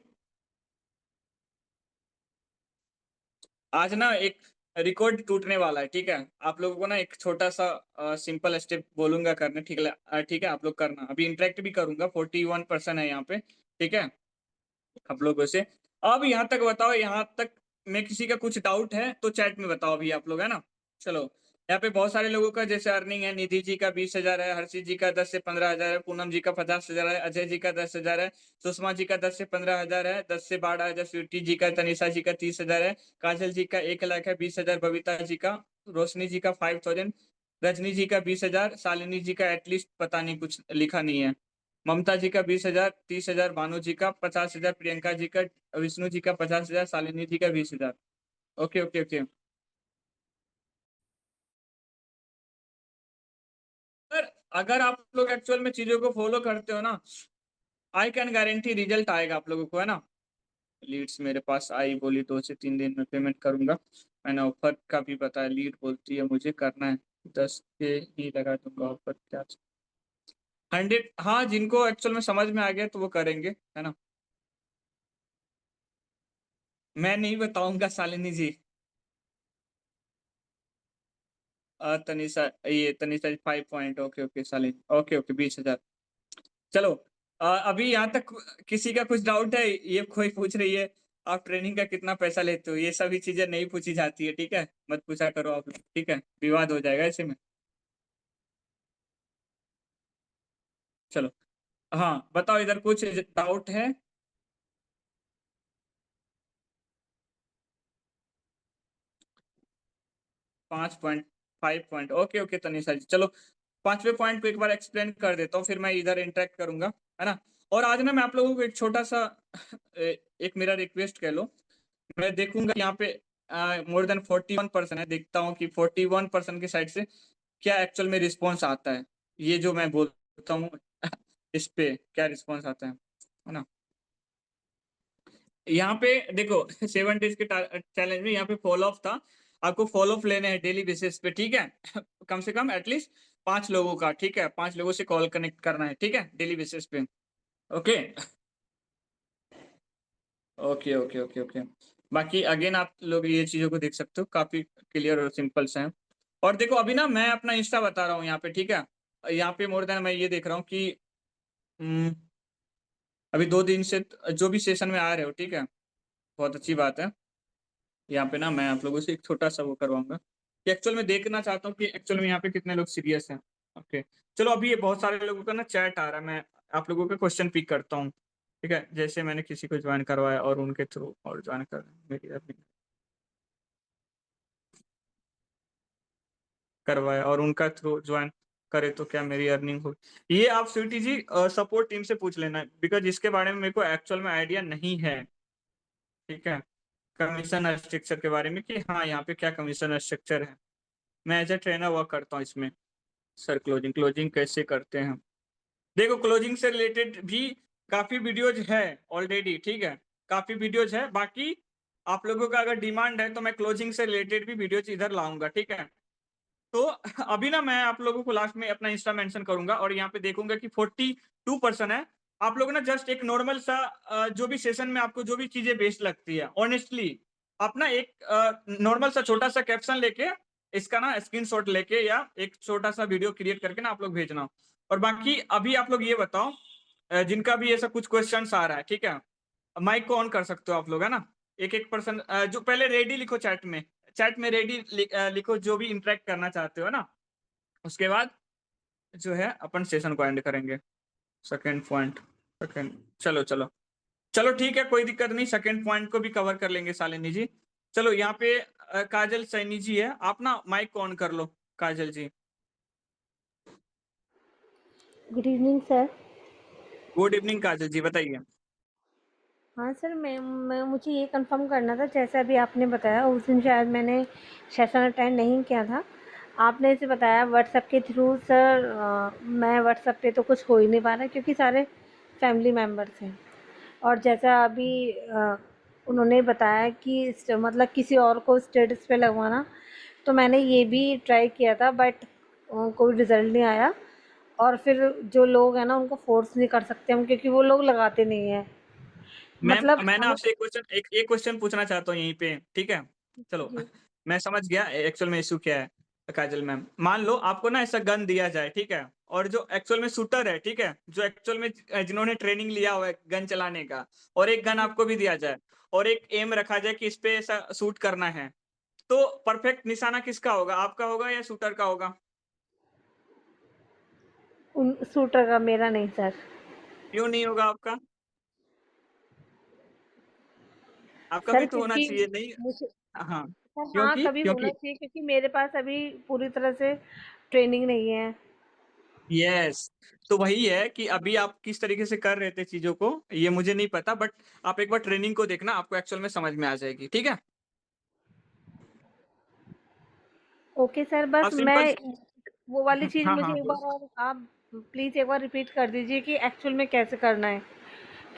आज ना एक रिकॉर्ड टूटने वाला है, ठीक है। आप लोगों को ना एक छोटा सा सिंपल स्टेप बोलूंगा करने, ठीक है। ठीक है, आप लोग करना, अभी इंटरेक्ट भी करूंगा। 41% है यहाँ पे, ठीक है, आप लोगों से। अब यहाँ तक बताओ, यहाँ तक में किसी का कुछ डाउट है तो चैट में बताओ अभी आप लोग, है ना। चलो, यहाँ पे बहुत सारे लोगों का जैसे अर्निंग है, निधि जी का 20,000 है, हर्षित जी का 10 से 15 हजार है, पूनम जी का 50,000 है, अजय जी का 10,000 है, सुषमा जी का 10 से 15 हजार है, 10 से 12 हजार, स्वीटी जी का, तनिषा जी का 30,000 है, काजल जी का 1 लाख है, 20,000 बबीता जी का, रोशनी जी का 5,000, रजनी जी का 20,000, शालिनी जी का एटलीस्ट पता नहीं कुछ लिखा नहीं है, ममता जी का 20,000, 30,000, भानु जी का 50,000, प्रियंका जी का, विष्णु जी का 50,000, शालिनी जी का 20,000। Okay okay okay. अगर अगर आप लोग एक्चुअल में चीजों को फॉलो करते हो ना, आई कैन गारंटी रिजल्ट आएगा आप लोगों को, है ना। लीड्स मेरे पास आई, बोली 2 से 3 दिन में पेमेंट करूंगा। मैंने ऑफर का भी बताया, लीड बोलती है मुझे करना है, 10 के ही लगा दूंगा ऑफर क्या। 100, हाँ, जिनको एक्चुअल में समझ में आ गया तो वो करेंगे, है ना। मैं नहीं बताऊंगा शालिनी जी। तनिषा, ये Tanisha 5 point, okay okay Shalini, okay okay 20,000। चलो, अभी यहाँ तक किसी का कुछ डाउट है, ये कोई पूछ रही है। आप ट्रेनिंग का कितना पैसा लेते हो, ये सभी चीजें नहीं पूछी जाती है, ठीक है, मत पूछा करो आप लोग, ठीक है, विवाद हो जाएगा ऐसे में। चलो, हाँ बताओ, इधर कुछ डाउट है? 5.5 पॉइंट, ओके ओके तनिषा जी, चलो 5वें पॉइंट को एक बार एक्सप्लेन कर देता हूँ, फिर मैं इधर इंटरेक्ट करूंगा, है ना। और आज ना मैं आप लोगों को एक छोटा सा एक मेरा रिक्वेस्ट कह लो, मैं देखूंगा यहाँ पे मोर देन 41% है, देखता हूँ कि 41% की साइड से क्या एक्चुअल में रिस्पॉन्स आता है, ये जो मैं बोलता हूँ इस पे क्या रिस्पॉन्स आता है ना। यहाँ पे देखो 7 डेज के चैलेंज में यहाँ पे फॉलो अप था, आपको फॉलो अप लेने हैं डेली बेसिस पे, ठीक है कम से कम एटलीस्ट 5 लोगों का, ठीक है, 5 लोगों से कॉल कनेक्ट करना है, ठीक है, डेली बेसिस पे। Okay okay okay okay okay. बाकी अगेन आप लोग ये चीजों को देख सकते हो, काफी क्लियर और सिंपल से हैं। और देखो अभी ना मैं अपना इंस्टा बता रहा हूँ यहाँ पे, ठीक है, यहाँ पे मोर देन मैं ये देख रहा हूँ कि हम्म, अभी 2 दिन से जो भी सेशन में आ रहे हो, ठीक है, बहुत अच्छी बात है। यहाँ पे ना मैं आप लोगों से एक छोटा सा वो करवाऊंगा कि एक्चुअल में देखना चाहता हूँ कि एक्चुअल में यहाँ पे कितने लोग सीरियस हैं। ओके, चलो अभी ये बहुत सारे लोगों का ना चैट आ रहा है, मैं आप लोगों का क्वेश्चन पिक करता हूँ, ठीक है, जैसे मैंने किसी को ज्वाइन करवाया और उनके थ्रू और ज्वाइन कर मेरी अर्निंग करवाया और उनका थ्रू ज्वाइन करे तो क्या मेरी अर्निंग होगी, ये आप स्वीटी जी सपोर्ट टीम से पूछ लेना, बिकॉज इसके बारे में मेरे को एक्चुअल में आइडिया नहीं है, ठीक है, कमीशन स्ट्रक्चर के बारे में कि हाँ यहाँ पे क्या कमीशन स्ट्रक्चर है। मैं एज ए ट्रेनर वर्क करता हूँ इसमें। सर क्लोजिंग क्लोजिंग कैसे करते हैं, देखो क्लोजिंग से रिलेटेड भी काफी वीडियोज है ऑलरेडी, ठीक है, काफी वीडियोज है, बाकी आप लोगों का अगर डिमांड है तो मैं क्लोजिंग से रिलेटेड भी वीडियोज इधर लाऊंगा, ठीक है। तो अभी ना मैं आप लोगों को लास्ट में अपना इंस्टा मेंशन करूंगा और यहाँ पे देखूंगा कि 42% है। आप लोग ना जस्ट एक नॉर्मल सा जो भी सेशन में आपको जो भी चीजें बेस्ट लगती है ऑनेस्टली, अपना एक नॉर्मल सा छोटा सा कैप्शन लेके इसका ना स्क्रीनशॉट लेके या एक छोटा सा वीडियो क्रिएट करके ना आप लोग भेजना। और बाकी अभी आप लोग ये बताओ जिनका भी ऐसा कुछ क्वेश्चन आ रहा है, ठीक है, माइक को ऑन कर सकते हो आप लोग, है ना। एक एक पर्सन जो पहले रेडी लिखो चैट में, चैट में रेडी लिखो जो भी इंटरेक्ट करना चाहते हो ना, उसके बाद जो है अपन सेशन को एंड करेंगे। सेकंड पॉइंट, सेकंड, चलो चलो चलो ठीक है, कोई दिक्कत नहीं, सेकंड पॉइंट को भी कवर कर लेंगे शालिनी जी। चलो यहाँ पे काजल सैनी जी है, आप ना माइक को ऑन कर लो Kajal ji. Good evening sir. Good evening Kajal ji, बताइए। हाँ सर, मैं मुझे ये कंफर्म करना था, जैसे अभी आपने बताया उस दिन शायद मैंने सेशन अटेंड नहीं किया था। आपने इसे बताया व्हाट्सएप के थ्रू सर, मैं व्हाट्सएप पे तो कुछ हो ही नहीं पा रहा क्योंकि सारे फैमिली मेम्बर्स हैं। और जैसा अभी उन्होंने बताया कि मतलब किसी और को स्टेटस पे लगवाना, तो मैंने ये भी ट्राई किया था बट कोई रिज़ल्ट नहीं आया। और फिर जो लोग हैं ना उनको फ़ोर्स नहीं कर सकते हम क्योंकि वो लोग लगाते नहीं हैं। मैम मतलब मैं ना हमें आपसे एक क्वेश्चन पूछना चाहता हूँ यहीं पे, ठीक है, चलो जी, मैं समझ गया एक्चुअल में इशू क्या है। काजल मैम, मान लो आपको ना ऐसा गन दिया जाए, ठीक है, और जो एक्चुअल में शूटर है, ठीक है, जो एक्चुअल में जिन्होंने ट्रेनिंग लिया हुआ है गन चलाने का, और एक गन जी। आपको भी दिया जाए और एक एम रखा जाए कि इस पे ऐसा शूट करना है, तो परफेक्ट निशाना किसका होगा, आपका होगा या शूटर का होगा? उन शूटर का, मेरा नहीं सर। क्यों नहीं होगा आपका? आपका सर भी तो होना क्योंकि चाहिए, नहीं? मुझे हाँ, सर हाँ, क्योंकि कभी होना क्योंकि चाहिए क्योंकि मेरे पास अभी पूरी तरह से ट्रेनिंग नहीं है। यस, तो वही है कि अभी आप किस तरीके से कर रहे थे चीजों को, ये मुझे नहीं पता, बट आप एक बार ट्रेनिंग को देखना, आपको एक्चुअल में समझ में आ जाएगी, ठीक है। ओके सर, आप बस सिंपल, मैं वो वाली चीज़ हाँ मुझे हाँ एक बोलो। बार और आप प्लीज़ एक बार रिपीट कर दीजिए कि एक्चुअल में कैसे करना है।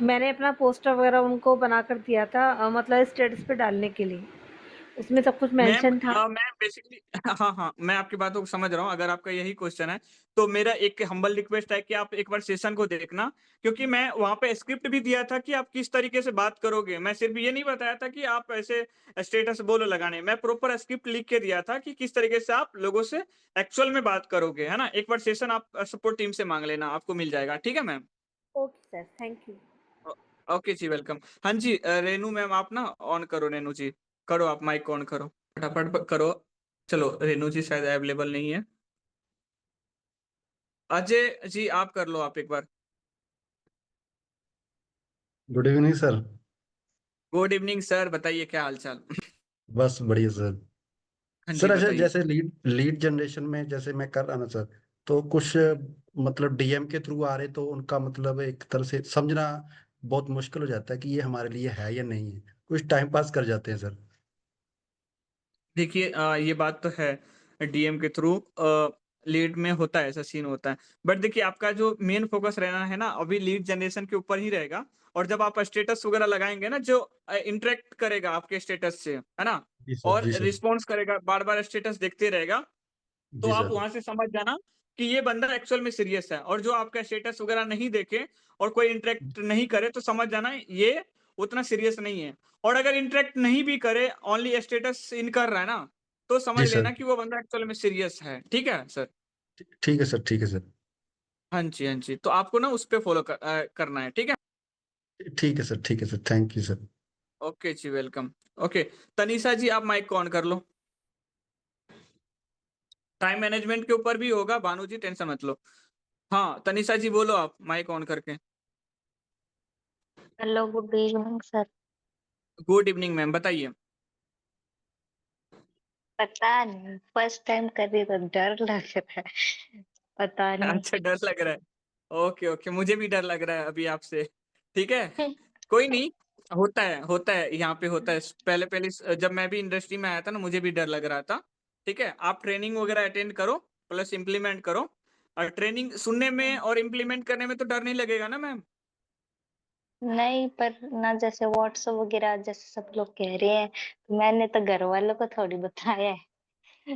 मैंने अपना पोस्टर वगैरह उनको बनाकर दिया था, मतलब स्टेटस पे डालने के लिए। उसमें सब कुछ मैम मेंशन था। मैं बेसिकली हाँ हाँ मैं आपकी बातों को समझ रहा हूँ, अगर आपका यही क्वेश्चन है तो मेरा एक हम्बल रिक्वेस्ट है कि आप एक बार सेशन को देखना, क्योंकि मैं वहां पे स्क्रिप्ट भी दिया था कि आप किस तरीके से बात करोगे, मैं सिर्फ ये नहीं बताया था कि आप ऐसे स्टेटस बोलो लगाने, मैं प्रॉपर स्क्रिप्ट लिख के दिया था कि किस तरीके से आप लोगों से एक्चुअल में बात करोगे, है ना। एक बार सेशन आप सपोर्ट टीम से मांग लेना, आपको मिल जाएगा, ठीक है ma'am. Okay sir, thank you. Okay जी, वेलकम। हाँ जी, रेनू मैम आप ना ऑन करो, रेनू जी। करो आप माइक ऑन करो, फटाफट करो। चलो, रेनू जी शायद अवेलेबल नहीं है। अजय जी आप कर लो आप एक बार। Good evening sir. Good evening sir, बताइए क्या हालचाल? बस बढ़िया सर। हाँ जी, सर अच्छा, बताइए। जैसे लीड लीड जनरेशन में जैसे मैं कर रहा ना सर, तो कुछ मतलब डीएम के थ्रू आ रहे, तो उनका मतलब एक तरह से समझना बहुत मुश्किल हो जाता है कि ये हमारे लिए है या नहीं है। कुछ टाइम पास कर जाते हैं सर। देखिए, ये बात तो है, डीएम के थ्रू लीड में होता है, ऐसा सीन होता है। बट देखिए, आपका जो मेन फोकस रहना है ना, अभी लीड जनरेशन के ऊपर ही रहेगा। और जब आप स्टेटस वगैरह लगाएंगे ना, जो इंटरेक्ट करेगा आपके स्टेटस से, है ना, जी सर, और जी सर। रिस्पॉन्स करेगा, बार बार स्टेटस देखते रहेगा, तो जी आप सर। वहां से समझ जाना कि ये बंदा एक्चुअल में सीरियस है। और जो आपका स्टेटस वगैरह नहीं देखे और कोई इंटरेक्ट नहीं करे, तो समझ जाना ये उतना सीरियस नहीं है। और अगर इंटरेक्ट नहीं भी करे, ओनली स्टेटस इन कर रहा है ना, तो जी समझ सर। लेना कि वो बंदा एक्चुअल में सीरियस है। ठीक है सर? ठीक है सर, ठीक है सर। हाँ जी, हाँ जी, तो आपको ना उस पे फॉलो करना है। ठीक है? ठीक है सर, ठीक है sir, thank you sir. Okay जी, वेलकम। ओके, तनीषा जी आप माइक को ऑन कर लो। टाइम मैनेजमेंट के ऊपर भी होगा, भानु जी टेंशन मत लो। हाँ, तनीषा जी बोलो आप माइक ऑन करके। Hello, good evening sir. Good evening ma'am, बताइए। पता नहीं, फर्स्ट टाइम कर रही तो डर लग रहा है। पता नहीं। अच्छा, डर लग रहा है। ओके ओके, मुझे भी डर लग रहा है अभी आपसे। ठीक है, कोई नहीं, होता है, यहाँ पे होता है। पहले पहले जब मैं भी इंडस्ट्री में आया था ना, मुझे भी डर लग रहा था। ठीक है, आप ट्रेनिंग वगैरह अटेंड करो, प्लस इम्प्लीमेंट करो। और ट्रेनिंग सुनने में और इम्प्लीमेंट करने में तो डर नहीं लगेगा ना मैम? नहीं, पर ना जैसे व्हाट्सएप वगैरह जैसे सब लोग कह रहे हैं, तो मैंने तो घर वालों को थोड़ी बताया है।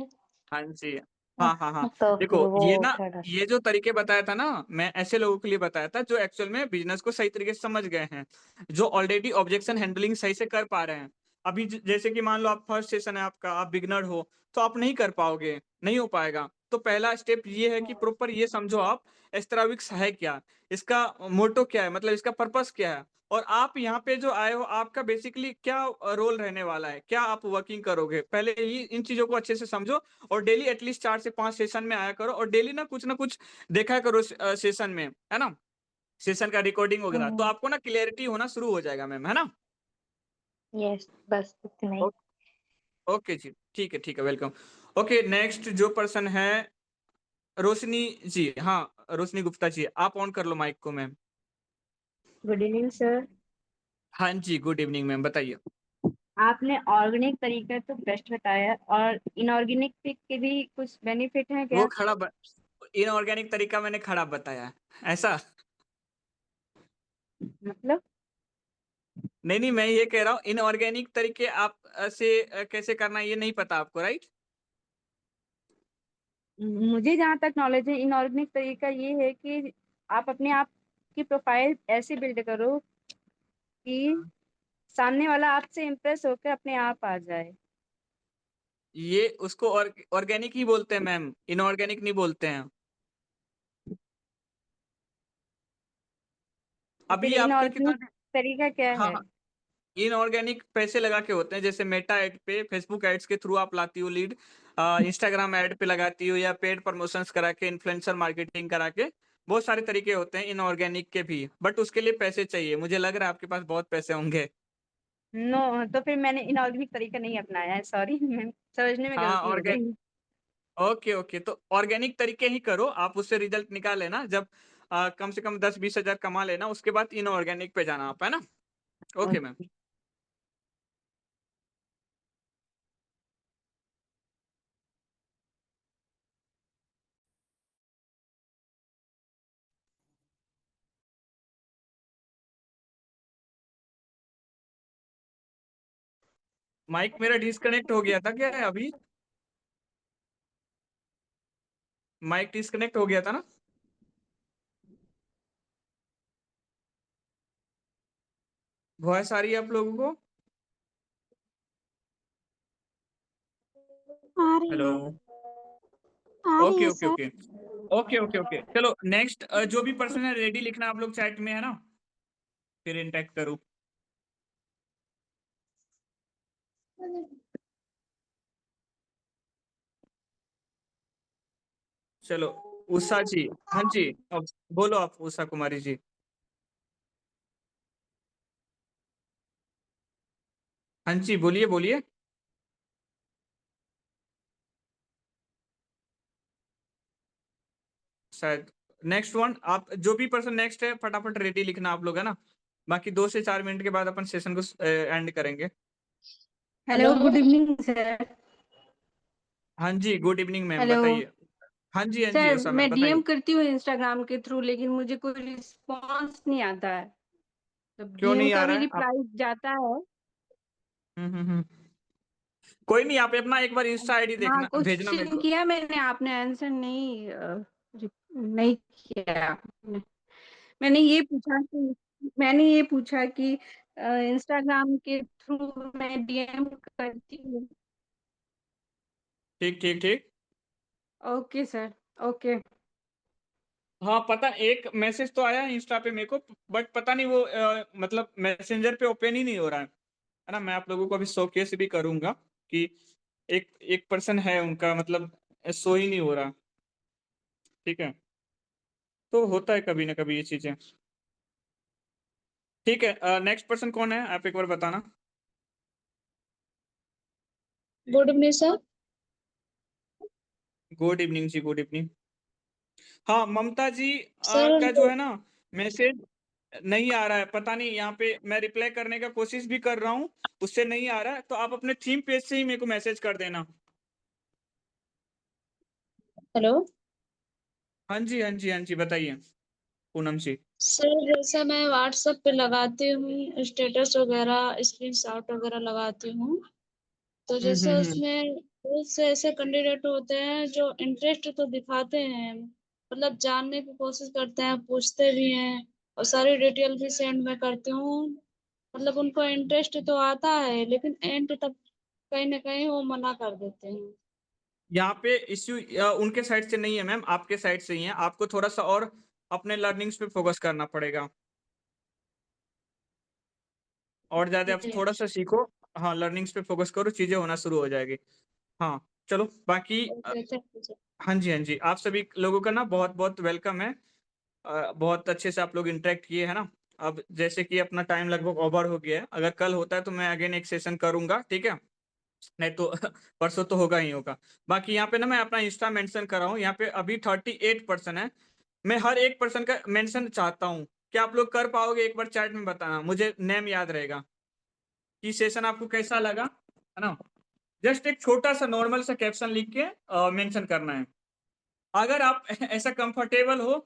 हाँ जी, हाँ हाँ हाँ। तो फिर देखो, वो ये ना, थोड़ा ये जो तरीके बताया था ना, मैं ऐसे लोगों के लिए बताया था जो एक्चुअल में बिजनेस को सही तरीके से समझ गए हैं, जो ऑलरेडी ऑब्जेक्शन हैंडलिंग सही से कर पा रहे हैं। अभी जैसे कि मान लो आप फर्स्ट सेशन है आपका, आप बिगनर हो, तो आप नहीं कर पाओगे, नहीं हो पाएगा। तो पहला स्टेप ये है कि प्रॉपर ये समझो आप एस्ट्राविक्स है क्या, इसका मोटो क्या है, मतलब इसका पर्पस क्या है, और आप यहाँ पे जो आए हो, आपका बेसिकली क्या रोल रहने वाला है, क्या आप वर्किंग करोगे, पहले ही इन चीजों को अच्छे से समझो। और डेली एटलीस्ट 4 से 5 सेशन में आया करो, और डेली ना कुछ देखा करो सेशन में, है ना, सेशन का रिकॉर्डिंग वगैरह, तो आपको ना क्लियरिटी होना शुरू हो जाएगा मैम, है ना? यस, बस इतना ही। ओ- ओके जी, ठीक है, वेलकम। ओके, नेक्स्ट जो पर्सन है, रोशनी जी। हाँ, रोशनी गुप्ता जी आप ऑन कर लो माइक को मैम। Good evening sir. हाँ जी, गुड इवनिंग मैम, बताइए। आपने ऑर्गेनिक तरीका तो बेस्ट बताया, और इनऑर्गेनिक के भी कुछ बेनिफिट हैं वो क्या? इनऑर्गेनिक तरीका मैंने खराब बताया, ऐसा? मतलब नहीं नहीं, मैं ये कह रहा हूँ इनऑर्गेनिक तरीके आप से कैसे करना है, ये नहीं पता आपको, राइट? मुझे जहाँ तक नॉलेज है, इनऑर्गेनिक तरीका ये है कि आप अपने आप की प्रोफाइल ऐसे बिल्ड करो कि सामने वाला आपसे इम्प्रेस होकर अपने आप आ जाए। ये उसको ऑर्गेनिक ही बोलते हैं मैम, इनऑर्गेनिक नहीं बोलते हैं। तो अभी फिर आपका कितना? इनऑर्गेनिक तरीका क्या हाँ है? हाँ, इनऑर्गेनिक पैसे लगा के होते हैं, जैसे मेटा एड पे, फेसबुक एड्स के थ्रू आप लाती हो लीड, इंस्टाग्राम एड पे लगाती हो, या पेड प्रमोशंस करा के, इन्फ्लुएंसर मार्केटिंग करा के। बहुत सारे तरीके होते हैं इनऑर्गेनिक के भी, बट उसके लिए पैसे चाहिए। मुझे लग रहा है आपके पास बहुत पैसे होंगे। नो, तो फिर मैंने इनऑर्गेनिक तरीका नहीं अपनाया है, सॉरी। मैं समझने में हाँ, गलती हो गई। ओके ओके, तो ऑर्गेनिक तरीके ही करो आप, उससे रिजल्ट निकाल लेना। जब कम से कम 10-20 हजार कमा लेना, उसके बाद इनऑर्गेनिक पे जाना आप, है ना? Okay ma'am. माइक मेरा डिस्कनेक्ट हो गया था क्या अभी? माइक डिस्कनेक्ट हो गया था ना? वॉइस आ रही है आप लोगों को? आ रही हेलो? है। आ रही ओके है okay sir. Okay okay okay okay, चलो नेक्स्ट, जो भी पर्सन है रेडी लिखना आप लोग चैट में, है ना? फिर इंटरेक्ट करूँ। चलो उषा जी, हाँ जी, अब बोलो आप उषा कुमारी जी। हाँ जी, बोलिए बोलिए। शायद नेक्स्ट वन, आप जो भी पर्सन नेक्स्ट है फटाफट रेडी लिखना आप लोग, है ना। बाकी 2 से 4 मिनट के बाद अपन सेशन को एंड करेंगे। Hello, good evening sir. हाँ जी, गुड इवनिंग मैम, हेलो बताइए। हाँ जी सर, उषा मैं मैम बताइए। डीएम करती हूँ इंस्टाग्राम के थ्रू, लेकिन मुझे कोई रिस्पॉन्स नहीं आता है। जब क्यों डीएम नहीं आ का भी रहा है आप? रिप्लाई जाता है। हम्म। कोई नहीं, आप अपना एक बार इंस्टा आईडी हाँ, देखना, भेजना मेरे क्वेश्चन को। किया मैंने, आपने आंसर नहीं किया आपने। मैंने ये पूछा कि इंस्टाग्राम के थ्रू मैं डीएम करती हूँ। ठीक ठीक ठीक। Okay sir, okay. हाँ पता, एक मैसेज तो आया इंस्टा पे मेरे को, बट पता नहीं वो मतलब मैसेंजर पे ओपन ही नहीं हो रहा है ना। मैं आप लोगों को अभी शोकेस भी करूंगा कि एक एक पर्सन है उनका मतलब शो ही नहीं हो रहा। ठीक है, तो होता है कभी ना कभी ये चीजें। ठीक है, नेक्स्ट पर्सन कौन है आप एक बार बताना। Good evening sir. Good evening जी, गुड इवनिंग। हाँ ममता जी सर का जो है ना मैसेज नहीं आ रहा है, पता नहीं। यहाँ पे मैं रिप्लाई करने का कोशिश भी कर रहा हूँ, उससे नहीं आ रहा है। तो आप अपने थीम पेज से ही मेरे को मैसेज कर देना। हेलो हाँ जी बताइए पूनम जी। सर, जैसे मैं व्हाट्सएप पे लगाती हूँ स्टेटस वगैरह, स्क्रीनशॉट वगैरह लगाती हूँ, तो जैसे हम्म। उसमें बहुत से ऐसे कैंडिडेट होते हैं जो इंटरेस्ट तो दिखाते हैं, मतलब जानने की कोशिश करते हैं, पूछते भी हैं, और सारी डिटेल भी सेंड मैं करती हूँ। मतलब उनको इंटरेस्ट तो आता है, लेकिन एंड तक कहीं ना कहीं वो मना कर देते हैं। यहाँ पे इश्यू उनके साइड से नहीं है मैम, आपके साइड से ही है। आपको थोड़ा सा और अपने लर्निंग्स पे फोकस करना पड़ेगा, और ज्यादा आप जी। थोड़ा सा सीखो। हाँ लर्निंग्स पे फोकस करो, चीजें होना शुरू हो जाएगी। हाँ चलो बाकी ओके, थैंक यू सर। हाँ जी, आप सभी लोगों का ना बहुत बहुत वेलकम है। बहुत अच्छे से आप लोग इंटरेक्ट किए है ना। अब जैसे कि अपना टाइम लगभग ओवर हो गया है, अगर कल होता है तो मैं अगेन एक सेशन करूंगा, ठीक है। नहीं तो परसों तो होगा ही होगा। बाकी यहाँ पे ना मैं अपना इंस्टा मेंशन कर रहा हूँ, यहाँ पे अभी 38% है। मैं हर एक पर्सन का मेंशन चाहता हूँ। क्या आप लोग कर पाओगे? एक बार चैट में बताना, मुझे नेम याद रहेगा कि सेशन आपको कैसा लगा, है ना। जस्ट एक छोटा सा नॉर्मल सा कैप्शन लिख के मेंशन करना है। अगर आप ऐसा कंफर्टेबल हो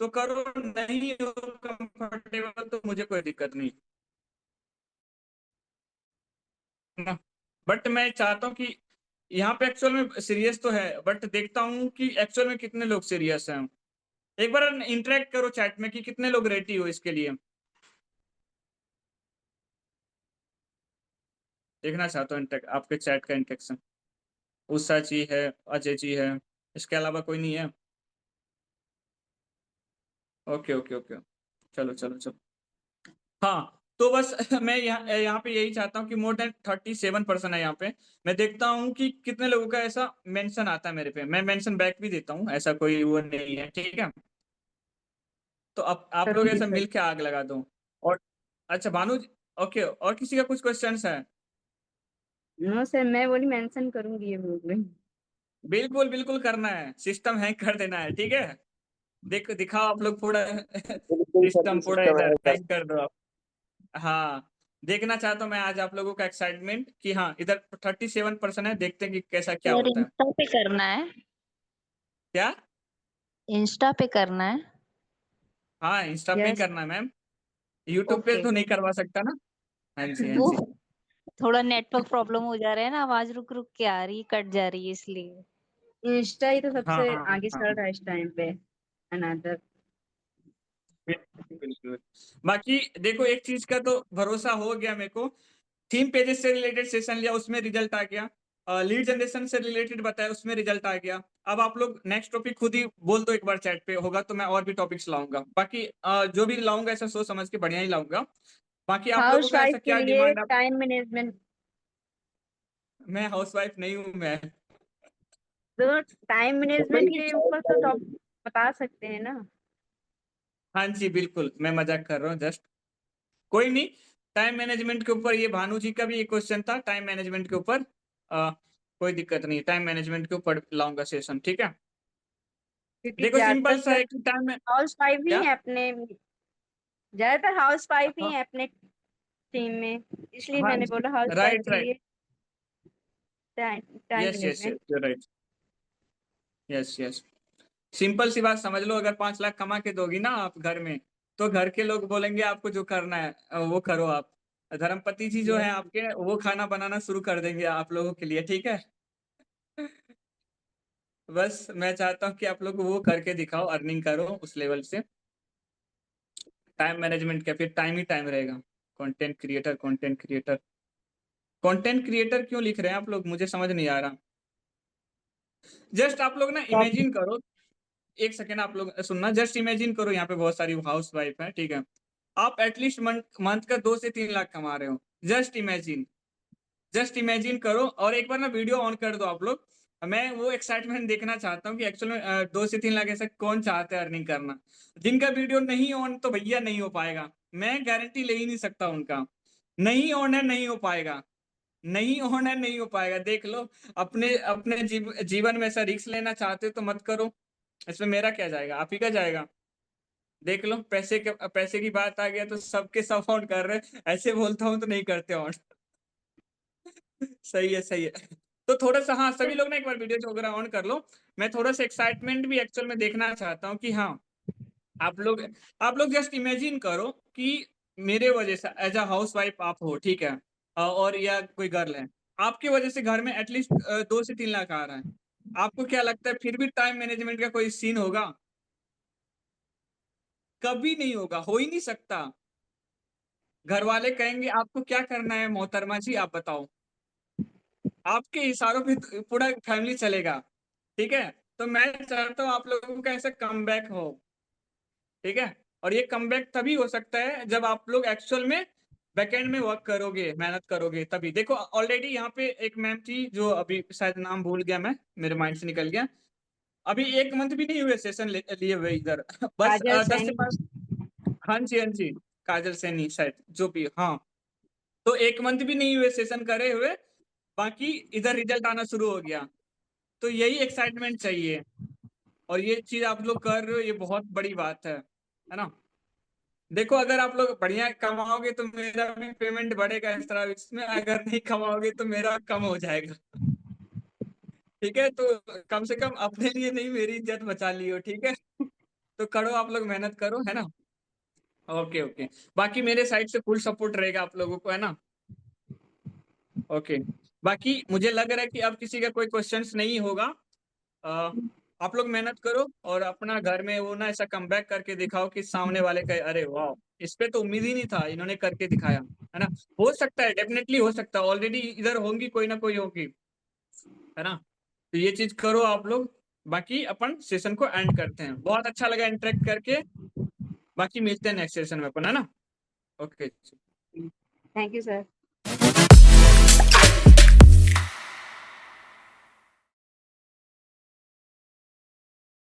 तो करो, नहीं हो कंफर्टेबल तो मुझे कोई दिक्कत नहीं है ना। बट मैं चाहता हूँ कि यहाँ पे एक्चुअल में सीरियस तो है, बट देखता हूँ कि एक्चुअल में कितने लोग सीरियस हैं। एक बार इंटरेक्ट करो चैट में कि कितने लोग रेडी हो इसके लिए। देखना चाहता हूँ आपके चैट का इंटरेक्शन। उषा जी है, अजय जी है, इसके अलावा कोई नहीं है। ओके ओके ओके, चलो चलो चलो। हाँ तो बस मैं यहाँ पे यही चाहता हूँ कि मोर देन 37% है यहाँ पे। मैं देखता हूँ कि कितने लोगों का ऐसा मेंशन आता है मेरे पे, मैं मेंशन बैक भी देता हूँ, ऐसा कोई वो नहीं है, ठीक है। तो आप लोग करूंगी ऐसा सर। मिल के आग लगा दो। और अच्छा भानु जी, ओके, और किसी का कुछ क्वेश्चंस है? नो सर, मैं बोली मेंशन करूंगी ये ग्रुप में। बिल्कुल बिल्कुल करना है, सिस्टम हैक कर देना है, ठीक है। दिखाओ आप लोग पूरा बिल्कुल सर जी, सिस्टम पूरा सिस्टम इधर है कर। हैक कर दो आप। हाँ देखना चाहता हूँ मैं आज आप लोगों का एक्साइटमेंट कि हाँ इधर 37% है, देखते हैं कि कैसा क्या सर होता है। इंस्टा पे करना है, क्या? इंस्टा पे करना है। हाँ इंस्टा पे ही यस। करना है मैम, यूट्यूब पे ओके। तो नहीं करवा सकता ना। हाँ जी हाँ वो जी। थोड़ा नेटवर्क प्रॉब्लम हो जा रहा है ना, आवाज रुक रुक के आ रही है, कट जा रही है इसलिए। इंस्टा ही तो हाँ सबसे हाँ आगे हाँ चल रहा है इस टाइम पे। अनदर। बिल्कुल बिल्कुल। बाकी देखो एक चीज का तो भरोसा हो गया मेरे को, थीम पेजेस से रिलेटेड सेशन लिया उसमें रिजल्ट आ गया, लीड जनरेशन से रिलेटेड बताया उसमें रिजल्ट आ गया। अब आप लोग नेक्स्ट टॉपिक खुद ही बोल दो एक बार चैट पे, होगा तो मैं और भी टॉपिक्स लाऊंगा। बाकी जो भी लाऊंगा ऐसा सोच समझ के बढ़िया ही लाऊंगा। बाकी आप लोगों हाउस का वाइफ ऐसा के क्या लिए डिमांड? आप टाइम मैनेजमेंट, मैं हाउसवाइफ नहीं हूँ मैं। तो टाइम मैनेजमेंट के ऊपर तो टॉपिक बता सकते हैं ना। हाँ जी बिल्कुल, मैं मजाक कर रहा हूँ जस्ट। कोई नहीं, टाइम मैनेजमेंट के ऊपर ये भानु जी का भी एक क्वेश्चन था टाइम मैनेजमेंट के ऊपर। कोई दिक्कत नहीं, टाइम मैनेजमेंट के ऊपर लाऊंगा सेशन, ठीक है। क्योंकि देखो सिंपल सा ज्यादातर है कि टाइम में हाउस वाइफ ही क्या। है अपने, ज्यादातर हाउस वाइफ ही हाँ है अपने टीम में, इसलिए हाँ मैंने जी, बोला हाउस वाइफ राइट के राइट, लिए time yes yes management. Yes right, yes yes. Simple सी बात समझ लो, अगर 5 लाख कमा के दोगी ना आप घर में, तो घर के लोग बोलेंगे आपको जो करना है वो करो आप। धर्मपति जी जो है आपके, वो खाना बनाना शुरू कर देंगे आप लोगों के लिए, ठीक है। बस मैं चाहता हूँ कि आप लोग वो करके दिखाओ, अर्निंग करो उस लेवल से। टाइम मैनेजमेंट क्या, फिर टाइम ही टाइम रहेगा। Content creator, content creator, content creator क्यों लिख रहे हैं आप लोग, मुझे समझ नहीं आ रहा। जस्ट आप लोग ना इमेजिन करो, एक सेकेंड आप लोग सुनना, जस्ट इमेजिन करो यहाँ पे बहुत सारी हाउस वाइफ है, ठीक है। आप एटलीस्ट मंथ का 2 से 3 लाख कमा रहे हो। जस्ट इमेजिन करो, और एक बार ना वीडियो ऑन कर दो आप लोग। मैं वो एक्साइटमेंट देखना चाहता हूँ कि एक्चुअल में 2 से 3 लाख ऐसा कौन चाहता है अर्निंग करना। जिनका वीडियो नहीं ऑन तो भैया नहीं हो पाएगा, मैं गारंटी ले ही नहीं सकता उनका। नहीं ऑन है, नहीं हो पाएगा, नहीं ऑन है, नहीं हो पाएगा, देख लो। अपने अपने जीवन में ऐसा रिस्क लेना चाहते हो तो मत करो, इसमें मेरा क्या जाएगा, आप ही का जाएगा। देख लो, पैसे की बात आ गया तो सबके सब ऑन कर रहे हैं, ऐसे बोलता हूँ तो नहीं करते ऑन। सही है सही है। तो थोड़ा सा, हाँ सभी लोग ना एक बार वीडियो वगैरह ऑन कर लो। मैं थोड़ा सा एक्साइटमेंट भी एक्चुअल में देखना चाहता हूँ कि हाँ, आप लोग जस्ट इमेजिन करो कि मेरे वजह से एज अ हाउस वाइफ आप हो, ठीक है। और या कोई गर्ल है, आपकी वजह से घर में एटलीस्ट 2 से 3 लाख आ रहा है। आपको क्या लगता है फिर भी टाइम मैनेजमेंट का कोई सीन होगा? कभी नहीं होगा, हो ही नहीं सकता। घर वाले कहेंगे आपको क्या करना है मोहतरमा जी, आप बताओ। आपके इशारों पे पूरा फैमिली चलेगा, ठीक है। तो मैं चाहता हूँ आप लोगों का ऐसा कमबैक हो, ठीक है। और ये कमबैक तभी हो सकता है जब आप लोग एक्चुअल में बैकएंड में वर्क करोगे, मेहनत करोगे तभी। देखो ऑलरेडी यहाँ पे एक मैम थी, जो अभी शायद नाम भूल गया मैं, मेरे माइंड से निकल गया। अभी 1 मंथ भी नहीं हुए सेशन लिए हुए इधर। बस काजल 10 से सैनी। 5। हाँ जी हाँ जी, काजल सैनी शायद, जो भी, हाँ। तो 1 मंथ भी नहीं हुए सेशन करे हुए, बाकी इधर रिजल्ट आना शुरू हो गया। तो यही एक्साइटमेंट चाहिए, और ये चीज आप लोग कर रहे हो, ये बहुत बड़ी बात है ना। देखो अगर आप लोग बढ़िया कमाओगे तो मेरा भी पेमेंट बढ़ेगा इस तरह इसमें, अगर नहीं कमाओगे तो मेरा कम हो जाएगा। ठीक है, तो कम से कम अपने लिए नहीं, मेरी इज्जत बचा लियो, ठीक है। तो करो आप लोग, मेहनत करो, है ना। ओके ओके, बाकी मेरे साइड से फुल सपोर्ट रहेगा आप लोगों को, है ना। ओके, बाकी मुझे लग रहा है कि अब किसी का कोई क्वेश्चंस नहीं होगा। अ, आप लोग मेहनत करो और अपना घर में वो ना ऐसा कमबैक करके दिखाओ कि सामने वाले का अरे वाह, इस पे तो उम्मीद ही नहीं था, इन्होंने करके दिखाया, है ना। हो सकता है, डेफिनेटली हो सकता है, ऑलरेडी इधर होंगी कोई ना कोई होगी, है ना। तो ये चीज करो आप लोग। बाकी अपन सेशन को एंड करते हैं, बहुत अच्छा लगा इंटरेक्ट करके। बाकी मिलते हैं नेक्स्ट सेशन में अपन, है ना। ओके। Thank you sir.